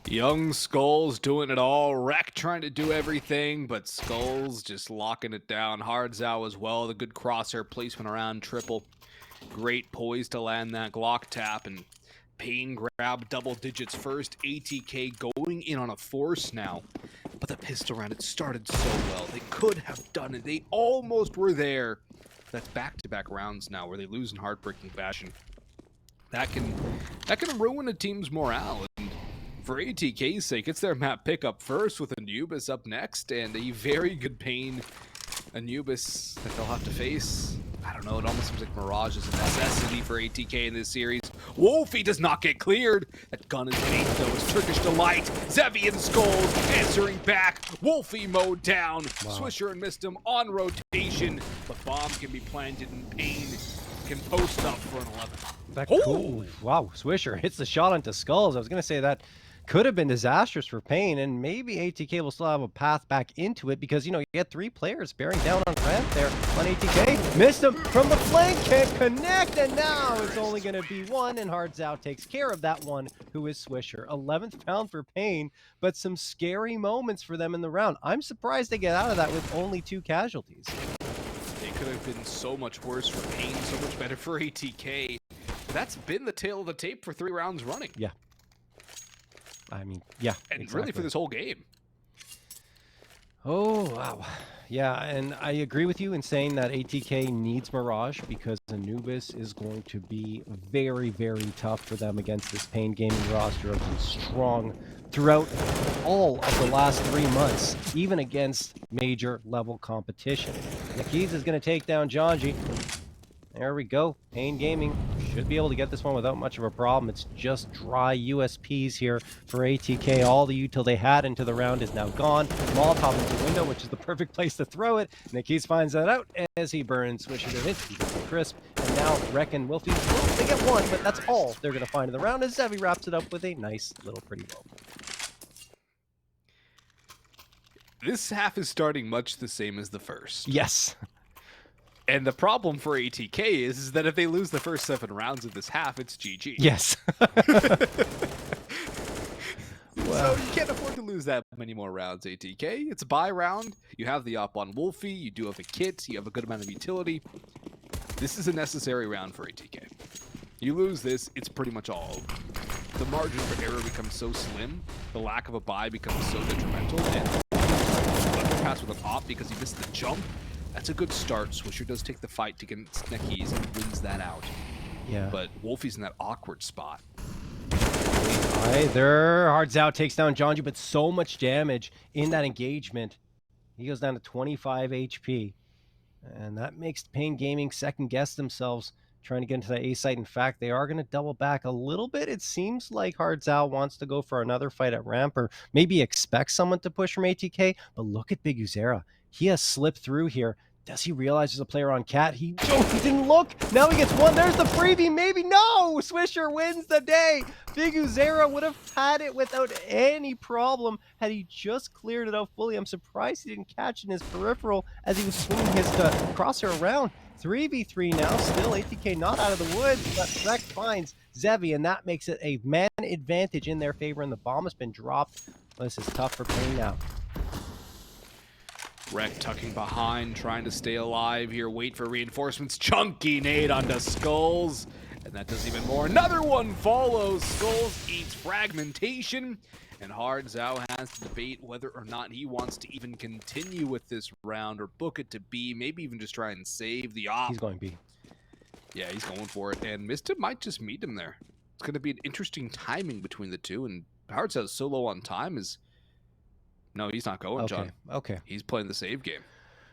Young Skulls doing it all. Wreck trying to do everything, but Skulls just locking it down. paiN-hardzao as well. The good crosshair placement around triple. Great poise to land that Glock tap, and paiN grab double digits first. ATK going in on a force now. But the pistol round, it started so well. They could have done it. They almost were there. That's back-to-back rounds now where they lose in heartbreaking fashion. That can ruin a team's morale. And for ATK's sake, it's their map pickup first with Anubis up next, and a very good paiN Anubis that they'll have to face. I don't know, it almost seems like Mirage is a necessity for ATK in this series. Wolfie does not get cleared. That gun is bait though, it's Turkish Delight. Zevi and Skulls answering back. Wolfie mowed down. Wow. Swisher and Mistim on rotation. But bomb can be planted and paiN can post up for an 11. That Oh! cool. Wow, Swisher hits the shot onto Skulls. I was going to say that could have been disastrous for paiN, and maybe ATK will still have a path back into it because, you know, you get 3 players bearing down on ramp there on ATK. Missed him from the flank, can't connect, and now it's only going to be one, and ESL takes care of that one, who is Swisher. 11th round for paiN, but some scary moments for them in the round. I'm surprised they get out of that with only 2 casualties. It could have been so much worse for paiN, so much better for ATK. That's been the tail of the tape for 3 rounds running. Yeah. I mean, yeah. And exactly. really for this whole game. Oh, wow. Yeah, and I agree with you in saying that ATK needs Mirage because Anubis is going to be very, very tough for them against this paiN Gaming roster of been strong throughout all of the last 3 months, even against major level competition. NEKiZ is going to take down Janji. There we go. paiN Gaming should be able to get this one without much of a problem. It's just dry USPs here for ATK. All the util they had into the round is now gone. Molotov into the window, which is the perfect place to throw it. NEKiZ finds that out as he burns Swisher to hit. He gets the crisp. And now Reck and Wolfie, well, they get one, but that's all they're going to find in the round as Zevi wraps it up with a nice little pretty bow. This half is starting much the same as the first. Yes. And the problem for ATK is that if they lose the first 7 rounds of this half, it's GG. Yes. So you can't afford to lose that many more rounds, ATK. It's a bye round. You have the op on Wolfie. You do have a kit. You have a good amount of utility. This is a necessary round for ATK. You lose this, it's pretty much all over. The margin for error becomes so slim. The lack of a bye becomes so detrimental. And left pass with an op because he missed the jump. That's a good start. Swisher does take the fight against NEKiZ and wins that out. Yeah. But Wolfie's in that awkward spot. Either ESL takes down Janji, but so much damage in that engagement. He goes down to 25 HP. And that makes paiN Gaming second guess themselves trying to get into the A site. In fact, they are going to double back a little bit. It seems like ESL wants to go for another fight at ramp or maybe expect someone to push from ATK. But look at Biguzera. He has slipped through here. Does he realize there's a player on Cat? He didn't look. Now he gets one. There's the freebie. Maybe. No! Swisher wins the day. Biguzera would have had it without any problem had he just cleared it out fully. I'm surprised he didn't catch in his peripheral as he was swinging his crosshair around. 3v3 now. Still ATK not out of the woods, but Reck finds Zevi, and that makes it a man advantage in their favor, and the bomb has been dropped. This is tough for paiN now. Reck tucking behind, trying to stay alive here, wait for reinforcements. Chunky nade onto Skulls, and that does even more. Another one follows. Skulls eats fragmentation, and ESL has to debate whether or not he wants to even continue with this round or book it to B, maybe even just try and save the op. He's going B. Yeah, he's going for it, and Mista might just meet him there. It's going to be an interesting timing between the two, and ESL is so low on time is... No, he's not going, John. Okay. He's playing the save game.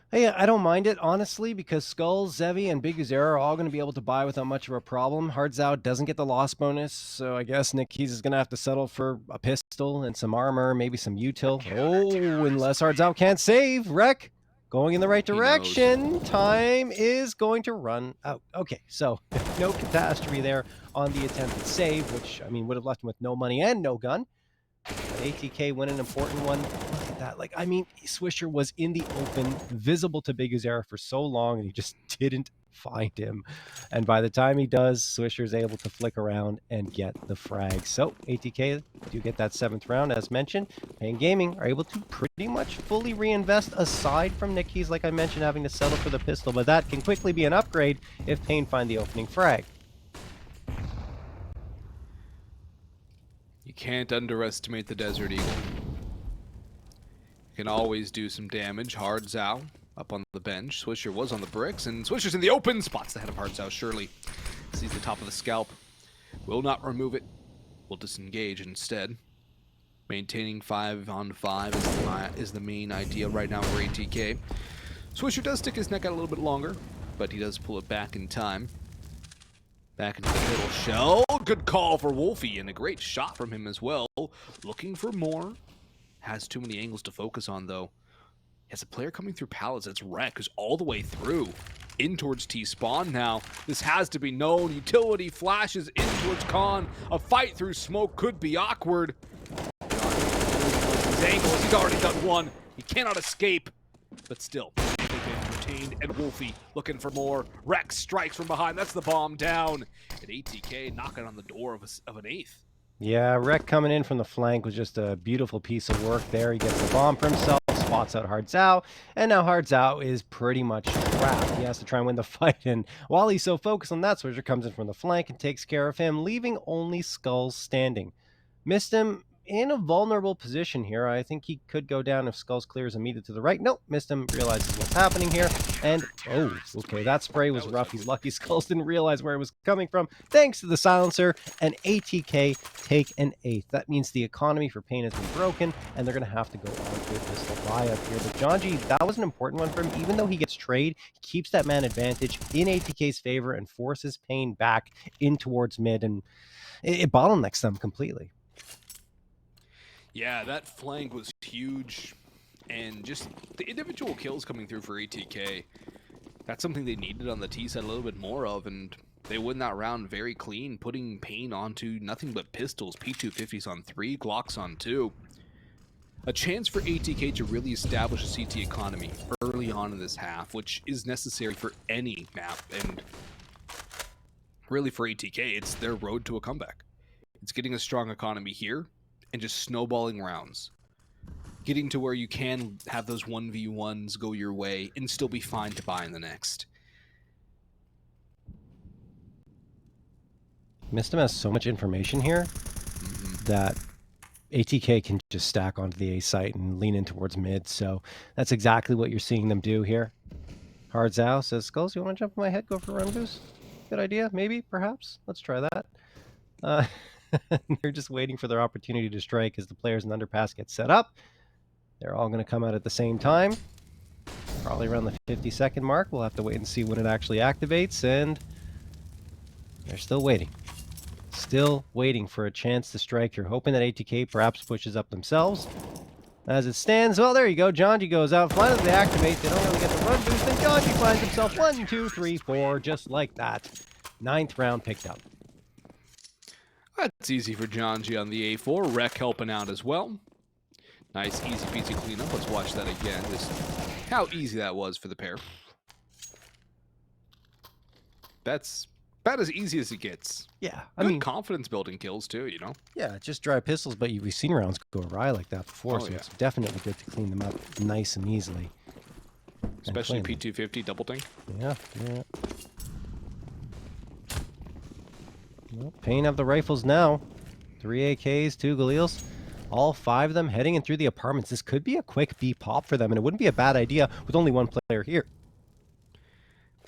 Hey, I don't mind it, honestly, because Skulls, Zevi, and Biguzera are all going to be able to buy without much of a problem. ESL doesn't get the loss bonus, so I guess NEKiZ is going to have to settle for a pistol and some armor, maybe some util. Oh, unless ESL can't save. Reck, going in the right direction. Time is going to run out. Okay, so no catastrophe there on the attempted save, which, I mean, would have left him with no money and no gun. But ATK win an important one. Look at that. Like, I mean, Swisher was in the open, visible to Biguzera for so long, and he just didn't find him. And by the time he does, Swisher's able to flick around and get the frag. So ATK do get that 7th round, as mentioned. paiN Gaming are able to pretty much fully reinvest, aside from NEKiZ, like I mentioned, having to settle for the pistol. But that can quickly be an upgrade if paiN find the opening frag. You can't underestimate the Desert Eagle. Can always do some damage. ESL up on the bench. Swisher was on the bricks, and Swisher's in the open. Spots the head of ESL, surely. Sees the top of the scalp. Will not remove it. Will disengage instead. Maintaining 5-on-5 is the main idea right now for ATK. Swisher does stick his neck out a little bit longer, but he does pull it back in time. Back into the middle shell. Good call for Wolfie, and a great shot from him as well. Looking for more. Has too many angles to focus on, though. He has a player coming through pallets. That's Reck, who's all the way through. In towards T-spawn now. This has to be known. Utility flashes in towards Khan. A fight through smoke could be awkward. these angles. He's already done one. He cannot escape. But still, they've been retained, and Wolfie looking for more. Rex strikes from behind. That's the bomb down. And ATK knocking on the door of an eighth. Yeah, Rek coming in from the flank was just a beautiful piece of work there. He gets the bomb for himself, spots out paiN-hardzao, and now paiN-hardzao is pretty much trapped. He has to try and win the fight, and while he's so focused on that, Swisher comes in from the flank and takes care of him, leaving only Skulls standing. Missed him in a vulnerable position here. I think he could go down if Skulls clears immediately to the right. Nope, missed him, realizes what's happening here, and oh, okay, that spray was rough. He's lucky Skulls didn't realize where it was coming from, thanks to the silencer, and ATK take an eighth. That means the economy for paiN has been broken, and they're going to have to go on to a pistol buy-up here. But Janji, that was an important one for him. Even though he gets trade, he keeps that man advantage in ATK's favor and forces paiN back in towards mid, and it bottlenecks them completely. Yeah, that flank was huge, and just the individual kills coming through for ATK, that's something they needed on the T side a little bit more of, and they win that round very clean, putting paiN onto nothing but pistols, P250s on 3, Glocks on 2. A chance for ATK to really establish a CT economy early on in this half, which is necessary for any map, and really for ATK, it's their road to a comeback. It's getting a strong economy here, and just snowballing rounds. Getting to where you can have those 1v1s go your way and still be fine to buy in the next. Mistim has so much information here that ATK can just stack onto the A site and lean in towards mid, so that's exactly what you're seeing them do here. paiN-hardzao says, Skulls, you want to jump in my head, go for a run boost? Good idea, maybe, perhaps? Let's try that. They're just waiting for their opportunity to strike as the players in the underpass get set up. They're all going to come out at the same time. Probably around the 50-second mark. We'll have to wait and see when it actually activates, and they're still waiting. Still waiting for a chance to strike. You're hoping that ATK perhaps pushes up themselves. As it stands, well, there you go. Janji goes out. Finally, they activate. They don't really get the run boost, and Janji finds himself 1, 2, 3, 4, just like that. 9th round picked up. That's easy for Janji on the A4. Rek helping out as well. Nice, easy peasy cleanup. Let's watch that again. Just how easy that was for the pair. That's about as easy as it gets. Yeah, I mean, confidence building kills too, you know? Yeah, just dry pistols, but we've seen rounds go awry like that before, so it's definitely good to clean them up nice and easily. Especially P250 double ting. Yeah. Well, paiN have the rifles now. 3 AKs, 2 Galils. All 5 of them heading in through the apartments. This could be a quick B pop for them, and it wouldn't be a bad idea with only one player here.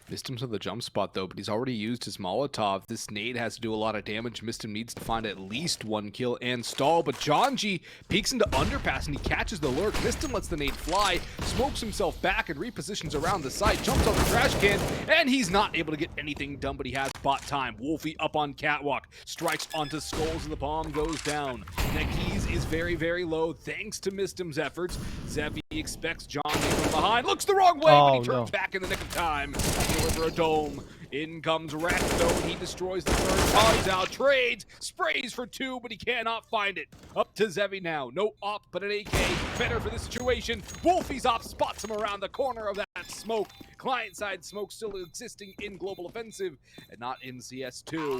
Missed him to the jump spot, though, but he's already used his Molotov. This nade has to do a lot of damage. Mistim needs to find at least 1 kill and stall, but Janji peeks into underpass, and he catches the lurk. Mistim lets the nade fly, smokes himself back, and repositions around the site, jumps on the trash can, and he's not able to get anything done, but he has bot time. Wolfie up on catwalk, strikes onto Skulls, and the bomb goes down. NEKiZ is very, very low, thanks to Mistim's efforts. Zevi expects Janji from behind, looks the wrong way, but he turns back in the nick of time. Deliver a dome. In comes Rex, though, and he destroys the third. paiN-hardzao trades, sprays for 2, but he cannot find it. Up to Zevi now. No op, but an AK. Better for the situation. Wolfie's op spots him around the corner of that smoke. Client-side smoke still existing in Global Offensive and not in CS2.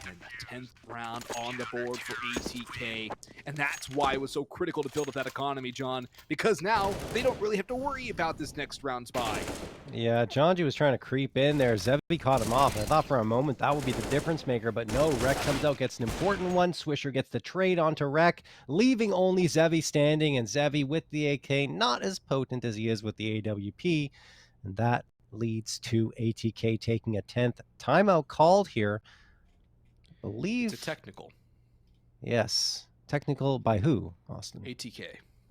And the 10th round on the board for ATK. And that's why it was so critical to build up that economy, John, because now they don't really have to worry about this next round's buy. Yeah, Janji was trying to creep in there. Zevi caught him off, and I thought for a moment that would be the difference maker, but no, Rek comes out, gets an important one. Swisher gets the trade onto Rek, leaving only Zevi standing, and Zevi with the AK, not as potent as he is with the AWP, and that leads to ATK taking a 10th timeout called here. I believe it's a technical. Yes. Technical by who, Austin? ATK.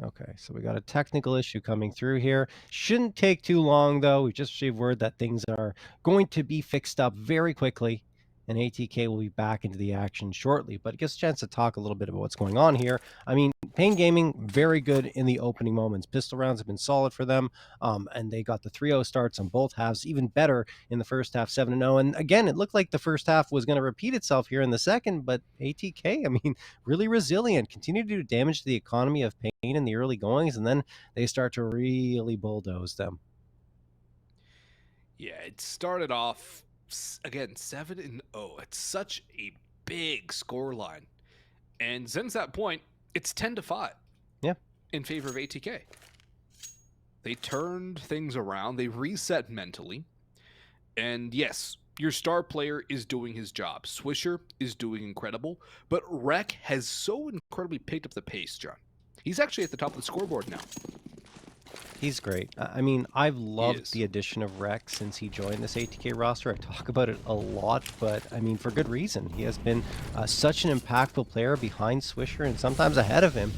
Okay, so we got a technical issue coming through here. Shouldn't take too long, though. We just received word that things are going to be fixed up very quickly. and ATK will be back into the action shortly. But it gives a chance to talk a little bit about what's going on here. I mean, paiN Gaming, very good in the opening moments. Pistol rounds have been solid for them, and they got the 3-0 starts on both halves, even better in the first half, 7-0. And again, it looked like the first half was going to repeat itself here in the second, but ATK, I mean, really resilient, continue to do damage to the economy of paiN in the early goings, and then they start to really bulldoze them. Yeah, it started off again 7-0. It's such a big score line, and since that point, it's 10-5. Yeah, in favor of ATK. They turned things around. They reset mentally, and yes, your star player is doing his job. Swisher is doing incredible, but Rec has so incredibly picked up the pace, John. He's actually at the top of the scoreboard now. he's great. I mean, I've loved is. the addition of Rec since he joined this ATK roster. I talk about it a lot, but I mean, for good reason. He has been such an impactful player behind Swisher and sometimes ahead of him,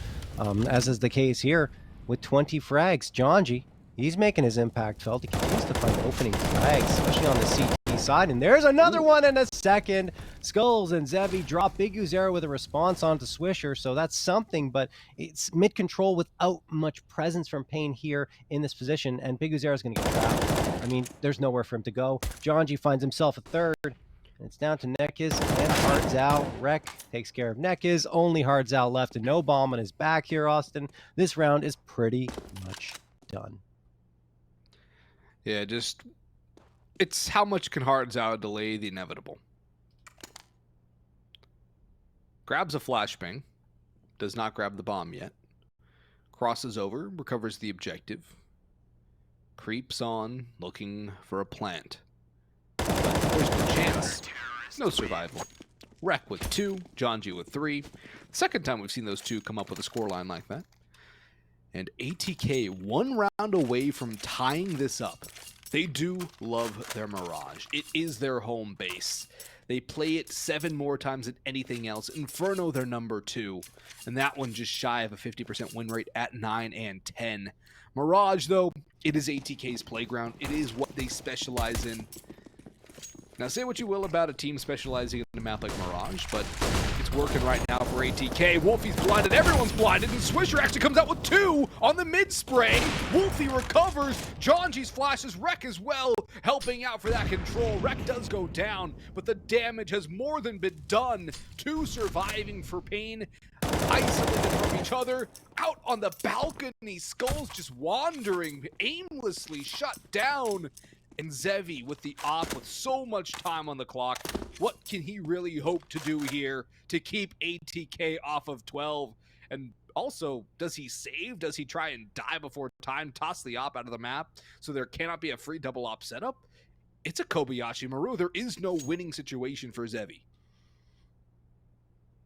as is the case here with 20 frags. Jonji, he's making his impact felt. He continues to find opening frags, especially on the CT side. And there's another one in a second. Skulls and Zevi drop paiN-biguzera with a response onto Swisher, so that's something, but it's mid-control without much presence from paiN here in this position, and paiN-biguzera is going to get trapped. I mean, there's nowhere for him to go. Jonji finds himself a third. And it's down to NEKiZ and ESL. Rec takes care of NEKiZ. Only ESL left and no bomb on his back here, Austin. This round is pretty much done. Yeah, it's how much can ESL delay the inevitable. Grabs a flashbang, does not grab the bomb yet. Crosses over, recovers the objective. Creeps on, looking for a plant. But there's no chance. No survival. Rec with 2, Jonji with 3. Second time we've seen those two come up with a scoreline like that. And ATK 1 round away from tying this up. They do love their Mirage. It is their home base. They play it 7 more times than anything else. Inferno, their number 2. And that one just shy of a 50% win rate at 9 and 10. Mirage, though, it is ATK's playground. It is what they specialize in. Now, say what you will about a team specializing in a map like Mirage, but it's working right now for ATK. Wolfie's blinded, everyone's blinded, and Swisher actually comes out with 2 on the mid-spray. Wolfie recovers, Jonji's flashes, Rec as well, helping out for that control. Rec does go down, but the damage has more than been done. 2 surviving for paiN, isolated from each other, out on the balcony, Skulls just wandering, aimlessly shut down. And Zevi with the op with so much time on the clock. What can he really hope to do here to keep ATK off of 12? And also, does he save? Does he try and die before time? Toss the op out of the map so there cannot be a free double op setup? It's a Kobayashi Maru. There is no winning situation for Zevi.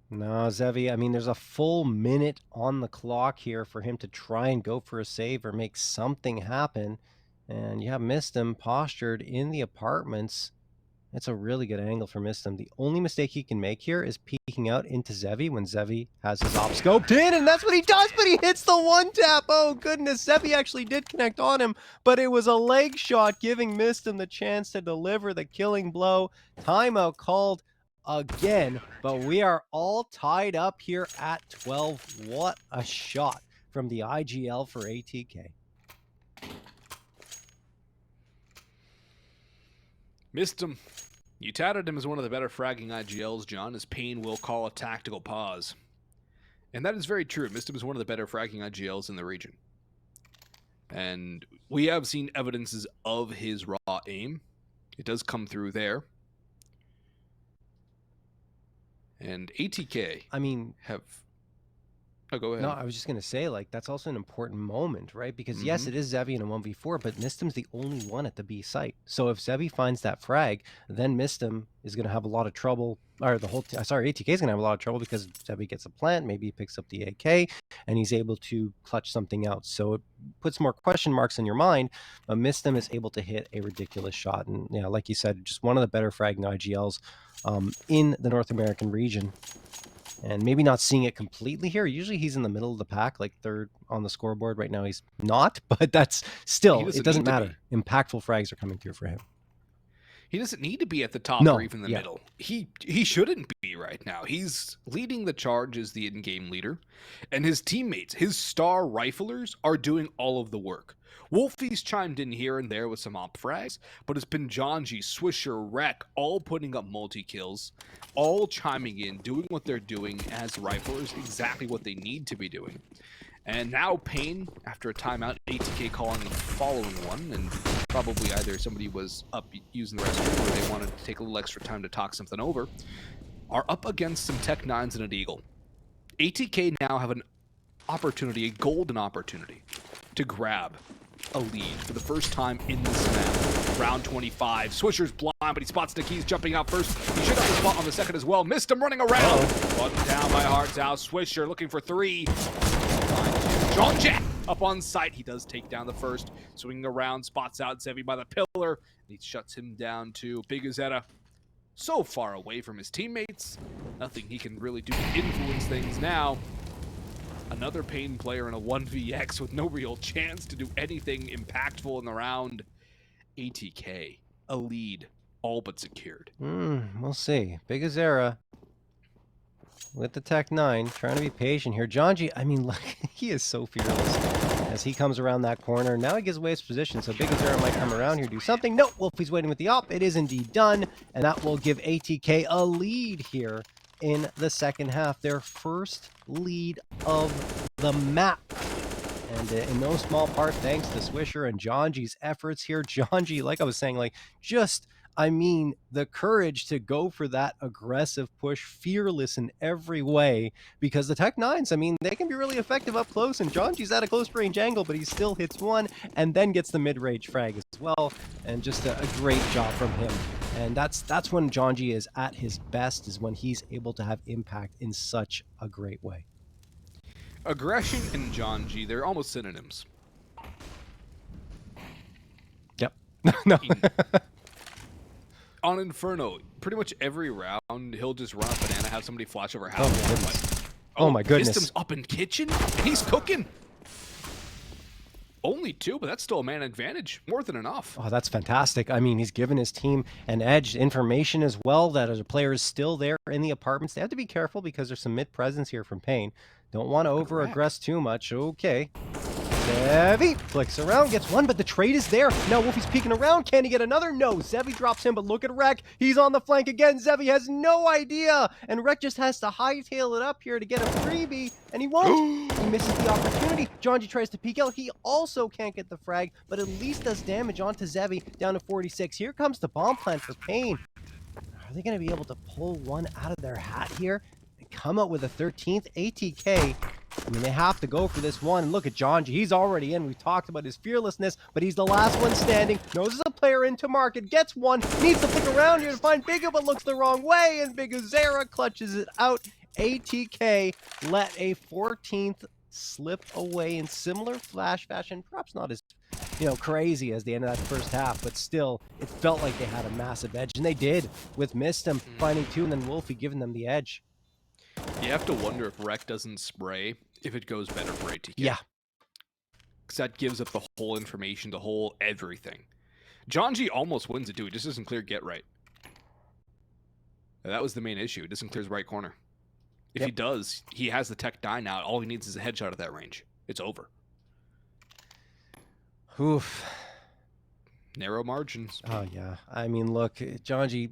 No, Zevi, I mean, there's a full minute on the clock here for him to try and go for a save or make something happen. And you have Mistim postured in the apartments. It's a really good angle for Mistim. The only mistake he can make here is peeking out into Zevi when Zevi has his op scoped in, and that's what he does, but he hits the 1-tap. Oh, goodness. Zevi actually did connect on him, but it was a leg shot giving Mistim the chance to deliver the killing blow. Timeout called again, but we are all tied up here at 12. What a shot from the IGL for ATK. Missed him. You touted him as one of the better fragging IGLs, John, as paiN will call a tactical pause. And that is very true. Missed him as one of the better fragging IGLs in the region. And we have seen evidences of his raw aim. It does come through there. And ATK, I mean, have... Oh, go ahead. no, I was just going to say, like, that's also an important moment, right? Because, yes, it is Zevi in a 1v4, but Mistim's the only one at the B site. So if Zevi finds that frag, then Mistim is going to have a lot of trouble, or ATK is going to have a lot of trouble because Zevi gets a plant, maybe he picks up the AK, and he's able to clutch something out. So it puts more question marks in your mind, but Mistim is able to hit a ridiculous shot. And, yeah, like you said, just one of the better fragging IGLs in the North American region. And maybe not seeing it completely here. Usually he's in the middle of the pack, like 3rd on the scoreboard. Right now he's not, but that's still, it doesn't matter. Impactful frags are coming through for him. He doesn't need to be at the top No, or even the yeah. middle. He shouldn't be right now. He's leading the charge as the in-game leader, and his teammates, his star riflers, are doing all of the work. Wolfie's chimed in here and there with some op frags, but it's been Jonji, Swisher, Reck, all putting up multi-kills, all chiming in, doing what they're doing as riflers, exactly what they need to be doing. And now paiN, after a timeout, Atk calling and following one, and probably either somebody was up using the restroom or they wanted to take a little extra time to talk something over, are up against some Tech-9s and an Eagle. Atk now have an opportunity, a golden opportunity, to grab a lead for the first time in this map. Round 25. Swisher's blind, but he spots NEKiZ jumping out first. He should have the spot on the second as well. Missed him running around. Buttoned down by paiN-hardzao. Swisher looking for 3. John Jack up on site. He does take down the first. Swinging around, spots out Zevi by the pillar. And he shuts him down to piguzera. So far away from his teammates. Nothing he can really do to influence things now. Another paiN player in a 1vx with no real chance to do anything impactful in the round. Atk, a lead, all but secured. We'll see. piguzera with the Tech-9, trying to be patient here. Jonji, I mean, look, he is so fearless as he comes around that corner. Now he gives away his position, so piguzera might come around here, do something. No, Wolfie's waiting with the op. It is indeed done, and that will give Atk a lead here in the second half. Their first lead of the map. And in no small part, thanks to Swisher and Jonji's efforts here. Jonji, like I was saying, like, just, I mean, the courage to go for that aggressive push, fearless in every way, because the Tech-9s, I mean, they can be really effective up close, and Jonji's at a close range angle, but he still hits one and then gets the mid-range frag as well, and just a great job from him. And that's when Jonji is at his best, is when he's able to have impact in such a great way. Aggression and Jonji, they're almost synonyms. Yep. No. On Inferno, pretty much every round, he'll just run up banana, have somebody flash over house. Oh, my goodness. Oh, my goodness. System's up in kitchen, and he's cooking. Only 2, but that's still a man advantage. More than enough. Oh, that's fantastic. I mean, he's given his team an edge, information as well, that as a player is still there in the apartments. They have to be careful because there's some mid-presence here from paiN. Don't want to over-aggress too much. Okay. Zevi flicks around, gets one, but the trade is there. Now Wolfie's peeking around. Can he get another? No. Zevi drops him, but look at Reck. He's on the flank again. Zevi has no idea, and Reck just has to hightail it up here to get a freebie, and he won't. He misses the opportunity. Jonji tries to peek out. He also can't get the frag, but at least does damage onto Zevi, down to 46. Here comes the bomb plant for paiN. Are they going to be able to pull one out of their hat here and come out with a 13th? Atk, I mean, they have to go for this one. And look at Jonji. He's already in. We've talked about his fearlessness, but he's the last one standing. Knows there's a player into market. Gets one. Needs to flick around here to find Bigu, but looks the wrong way. And piguzera clutches it out. Atk let a 14th slip away in similar flash fashion. Perhaps not as, crazy as the end of that first half, but still, it felt like they had a massive edge. And they did, with Mistem finding 2 and then Wolfie giving them the edge. You have to wonder if Reck doesn't spray, if it goes better for Atk. Yeah. Because that gives up the whole information, the whole everything. Jonji almost wins it too. It just doesn't clear get right. That was the main issue. It doesn't clear his right corner. If he does, he has the Tech-9 now. All he needs is a headshot at that range. It's over. Oof. Narrow margins. Oh, yeah. I mean, look, Jonji,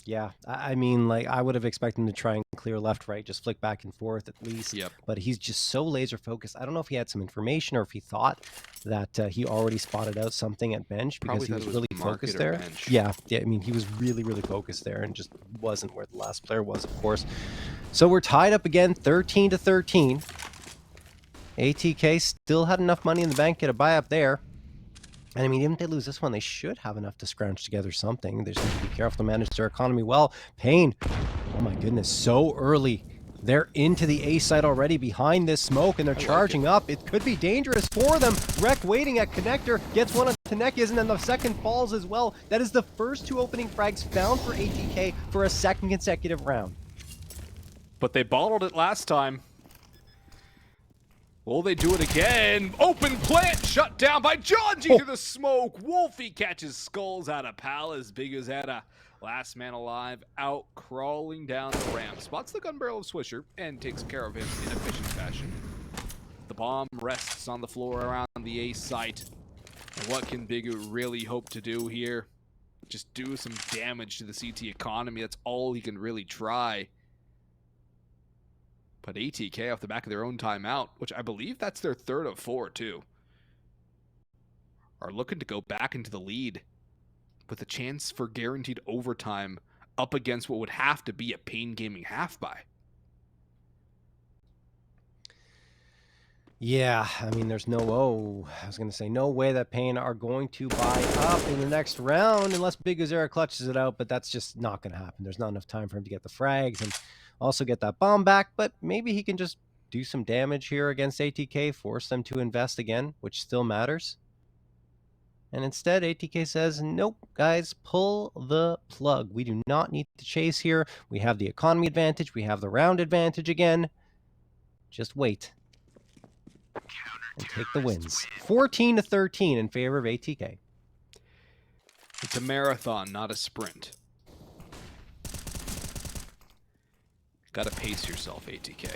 yeah. I mean, like, I would have expected him to try and clear left, right, just flick back and forth at least. Yep. But he's just so laser focused. I don't know if he had some information or if he thought that he already spotted out something at bench, because he was really focused there. Bench. Yeah. I mean, he was really, really focused there and just wasn't where the last player was, of course. So we're tied up again, 13-13. Atk still had enough money in the bank to get a buy up there. And I mean, even if they lose this one, they should have enough to scrounge together something. They just need to be careful to manage their economy well. paiN, oh my goodness, so early. They're into the A site already behind this smoke, and they're charging up. It could be dangerous for them. Reck waiting at connector, gets one onto NEKiZ, and then the second falls as well. That is the first 2 opening frags found for Atk for a second consecutive round. But they bottled it last time. Will they do it again? Open plant shut down by Jonji through the smoke. Wolfie catches skulls out of paiN-biguzera. Last man alive, out crawling down the ramp. Spots the gun barrel of Swisher and takes care of him in efficient fashion. The bomb rests on the floor around the A site. And what can Bigu really hope to do here? Just do some damage to the CT economy. That's all he can really try. But ATK off the back of their own timeout, which I believe that's their 3rd of 4 too, are looking to go back into the lead with a chance for guaranteed overtime up against what would have to be a paiN Gaming half-buy. Yeah, I mean, there's no way that paiN are going to buy up in the next round unless Biguzera clutches it out, but that's just not going to happen. There's not enough time for him to get the frags and also get that bomb back, but maybe he can just do some damage here against ATK, force them to invest again, which still matters. And instead, ATK says, nope, guys, pull the plug. We do not need to chase here. We have the economy advantage. We have the round advantage again. Just wait. And take the wins. 14-13 in favor of ATK. It's a marathon, not a sprint. Gotta pace yourself, ATK.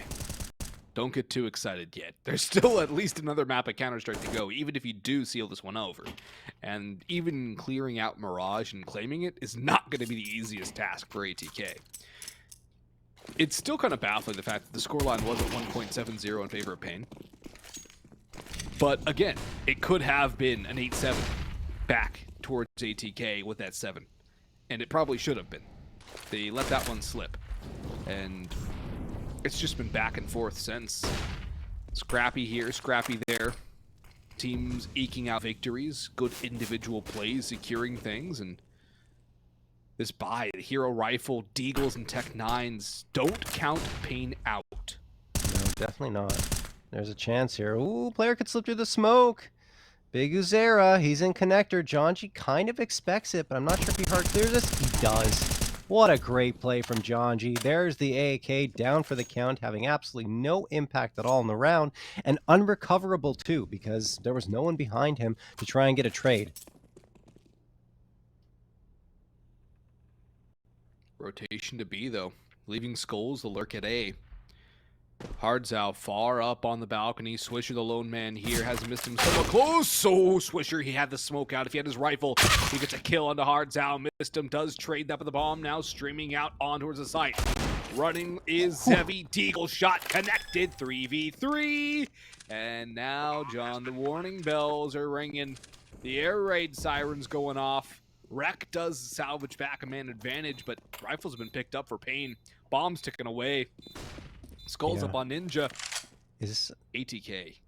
Don't get too excited yet. There's still at least another map of Counter-Strike to go, even if you do seal this one over. And even clearing out Mirage and claiming it is not going to be the easiest task for ATK. It's still kind of baffling the fact that the scoreline was at 1.70 in favor of paiN. But again, it could have been an 8-7 back towards ATK with that 7. And it probably should have been. They let that one slip. And it's just been back and forth since. Scrappy here, scrappy there. Teams eking out victories, good individual plays, securing things, and this buy, the Hero Rifle, Deagles, and Tech 9s don't count paiN out. No, definitely not. There's a chance here. Ooh, player could slip through the smoke. Biguzera, he's in connector. Jonji kind of expects it, but I'm not sure if he hard clears this. He does. What a great play from Jonji. There's the AK down for the count, having absolutely no impact at all in the round, and unrecoverable too, because there was no one behind him to try and get a trade. Rotation to B, though. Leaving Skulls to lurk at A. Hardzao far up on the balcony. Swisher, the lone man here, has missed him somewhat close. So Swisher, he had the smoke out. If he had his rifle, he gets a kill onto Hardzao. Missed him, does trade that with the bomb. Now streaming out on towards the site. Running is Zevi. Deagle shot connected. 3v3. And now, John, the warning bells are ringing. The air raid sirens going off. Wreck does salvage back a man advantage, but rifles have been picked up for paiN. Bombs ticking away. Skulls up on Ninja. ATK.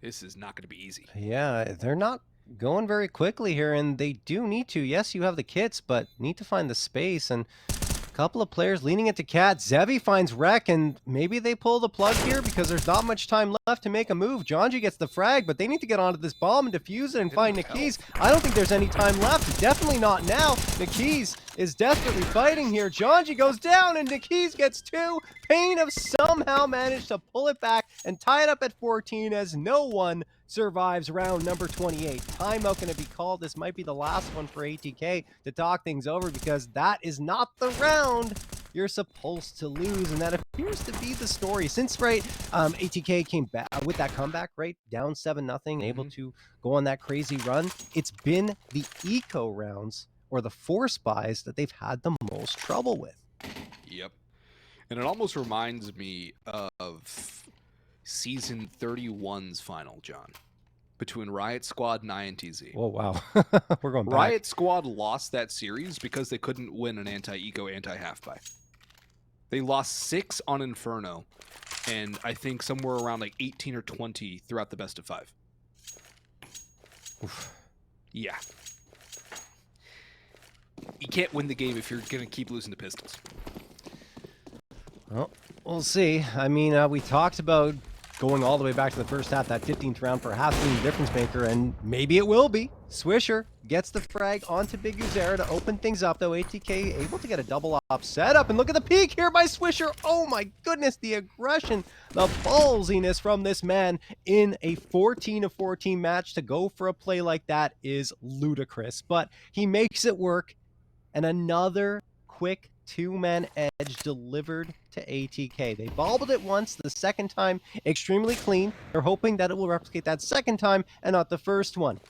This is not going to be easy. Yeah, they're not going very quickly here, and they do need to. Yes, you have the kits, but need to find the space, and a couple of players leaning into Cat. Zevi finds Wreck, and maybe they pull the plug here because there's not much time left to make a move. Jonji gets the frag, but they need to get onto this bomb and defuse it and find NEKiZ. I don't think there's any time left. Definitely not now. NEKiZ is desperately fighting here. Jonji goes down, and NEKiZ gets 2. paiN have somehow managed to pull it back and tie it up at 14 as no one survives round number 28. Timeout going to be called. This might be the last one for ATK to talk things over, because that is not the round you're supposed to lose, and that appears to be the story. Since ATK came back with that comeback, right, down 7-0, able to go on that crazy run, it's been the eco rounds or the force buys that they've had the most trouble with. Yep. And it almost reminds me of Season 31's final, John, between Riot Squad and INTZ. Oh, wow. We're going back. Riot Squad lost that series because they couldn't win an anti-eco, anti-half-buy. They lost 6 on Inferno, and I think somewhere around like 18 or 20 throughout the best of 5. Oof. Yeah. You can't win the game if you're going to keep losing to pistols. Well, we'll see. I mean, we talked about going all the way back to the first half, that 15th round perhaps being the difference maker, and maybe it will be. Swisher gets the frag onto paiN-biguzera to open things up, though. Atk able to get a double op setup, and look at the peek here by Swisher. Oh my goodness, the aggression, the ballsiness from this man in a 14-14 match. To go for a play like that is ludicrous, but he makes it work, and another quick two-man edge delivered to Atk. They bobbled it once, the second time extremely clean. They're hoping that it will replicate that second time and not the first one.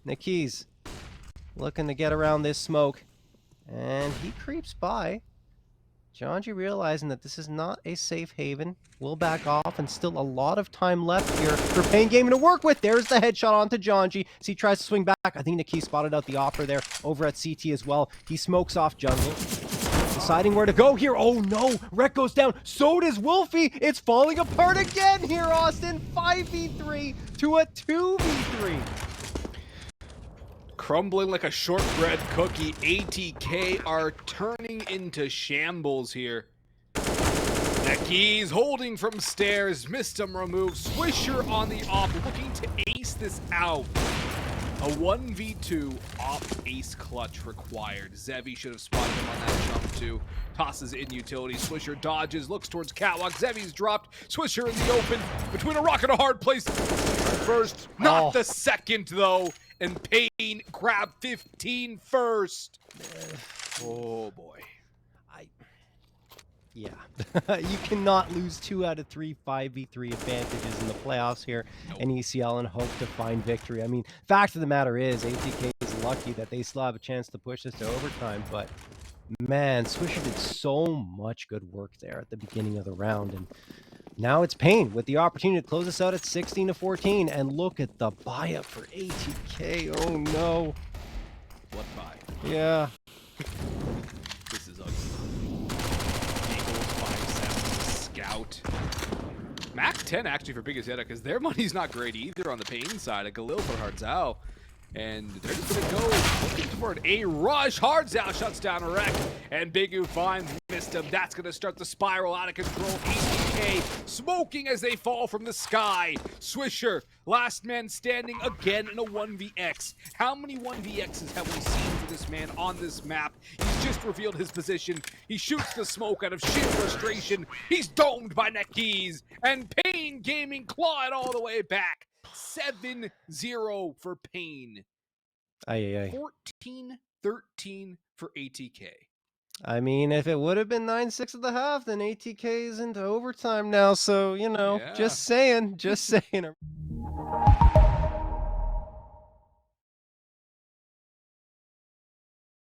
NEKiZ looking to get around this smoke, and he creeps by. Janji realizing that this is not a safe haven will back off, and still a lot of time left here for paiN Gaming to work with. There's the headshot onto Janji as he tries to swing back. I think NEKiZ spotted out the offer there over at CT as well. He smokes off jungle, deciding where to go here. Oh no, Rek goes down. So does Wolfie. It's falling apart again here, Austin. 5v3 to a 2v3. Crumbling like a shortbread cookie, Atk are turning into shambles here. NEKiZ holding from stairs, Mistum removes, Swisher on the op, looking to ace this out. A 1v2 op ace clutch required. Zevi should have spotted him on that jump too. Tosses in utility, Swisher dodges, looks towards catwalk, Zevi's dropped, Swisher in the open, between a rock and a hard place. First, not the second though, and paiN grab 15 first. Oh boy. Yeah, you cannot lose 2 out of 3 5v3 advantages in the playoffs here in ECL and hope to find victory. I mean, fact of the matter is, Atk is lucky that they still have a chance to push this to overtime, but man, Swisher did so much good work there at the beginning of the round, and now it's paiN with the opportunity to close this out at 16-14, and look at the buy-up for Atk. Oh no. What buy? Yeah. This is ugly. Scout. Max 10 actually for paiN-biguzera, because their money's not great either on the paiN side. A Galil for ESL. And they're just going to go looking toward a rush. ErsL shuts down Reck, and Bigu finds Mistum. That's going to start the spiral out of control. Atk smoking as they fall from the sky. Swisher, last man standing again in a 1vx. How many 1vx's have we seen for this man on this map? He's just revealed his position. He shoots the smoke out of sheer frustration. He's domed by NEKiZ, and paiN Gaming claw it all the way back. 7-0 for paiN. 14-13 for Atk. I mean, if it would have been 9-6 at the half, then Atk is into overtime now. So, you know, Yeah. just saying.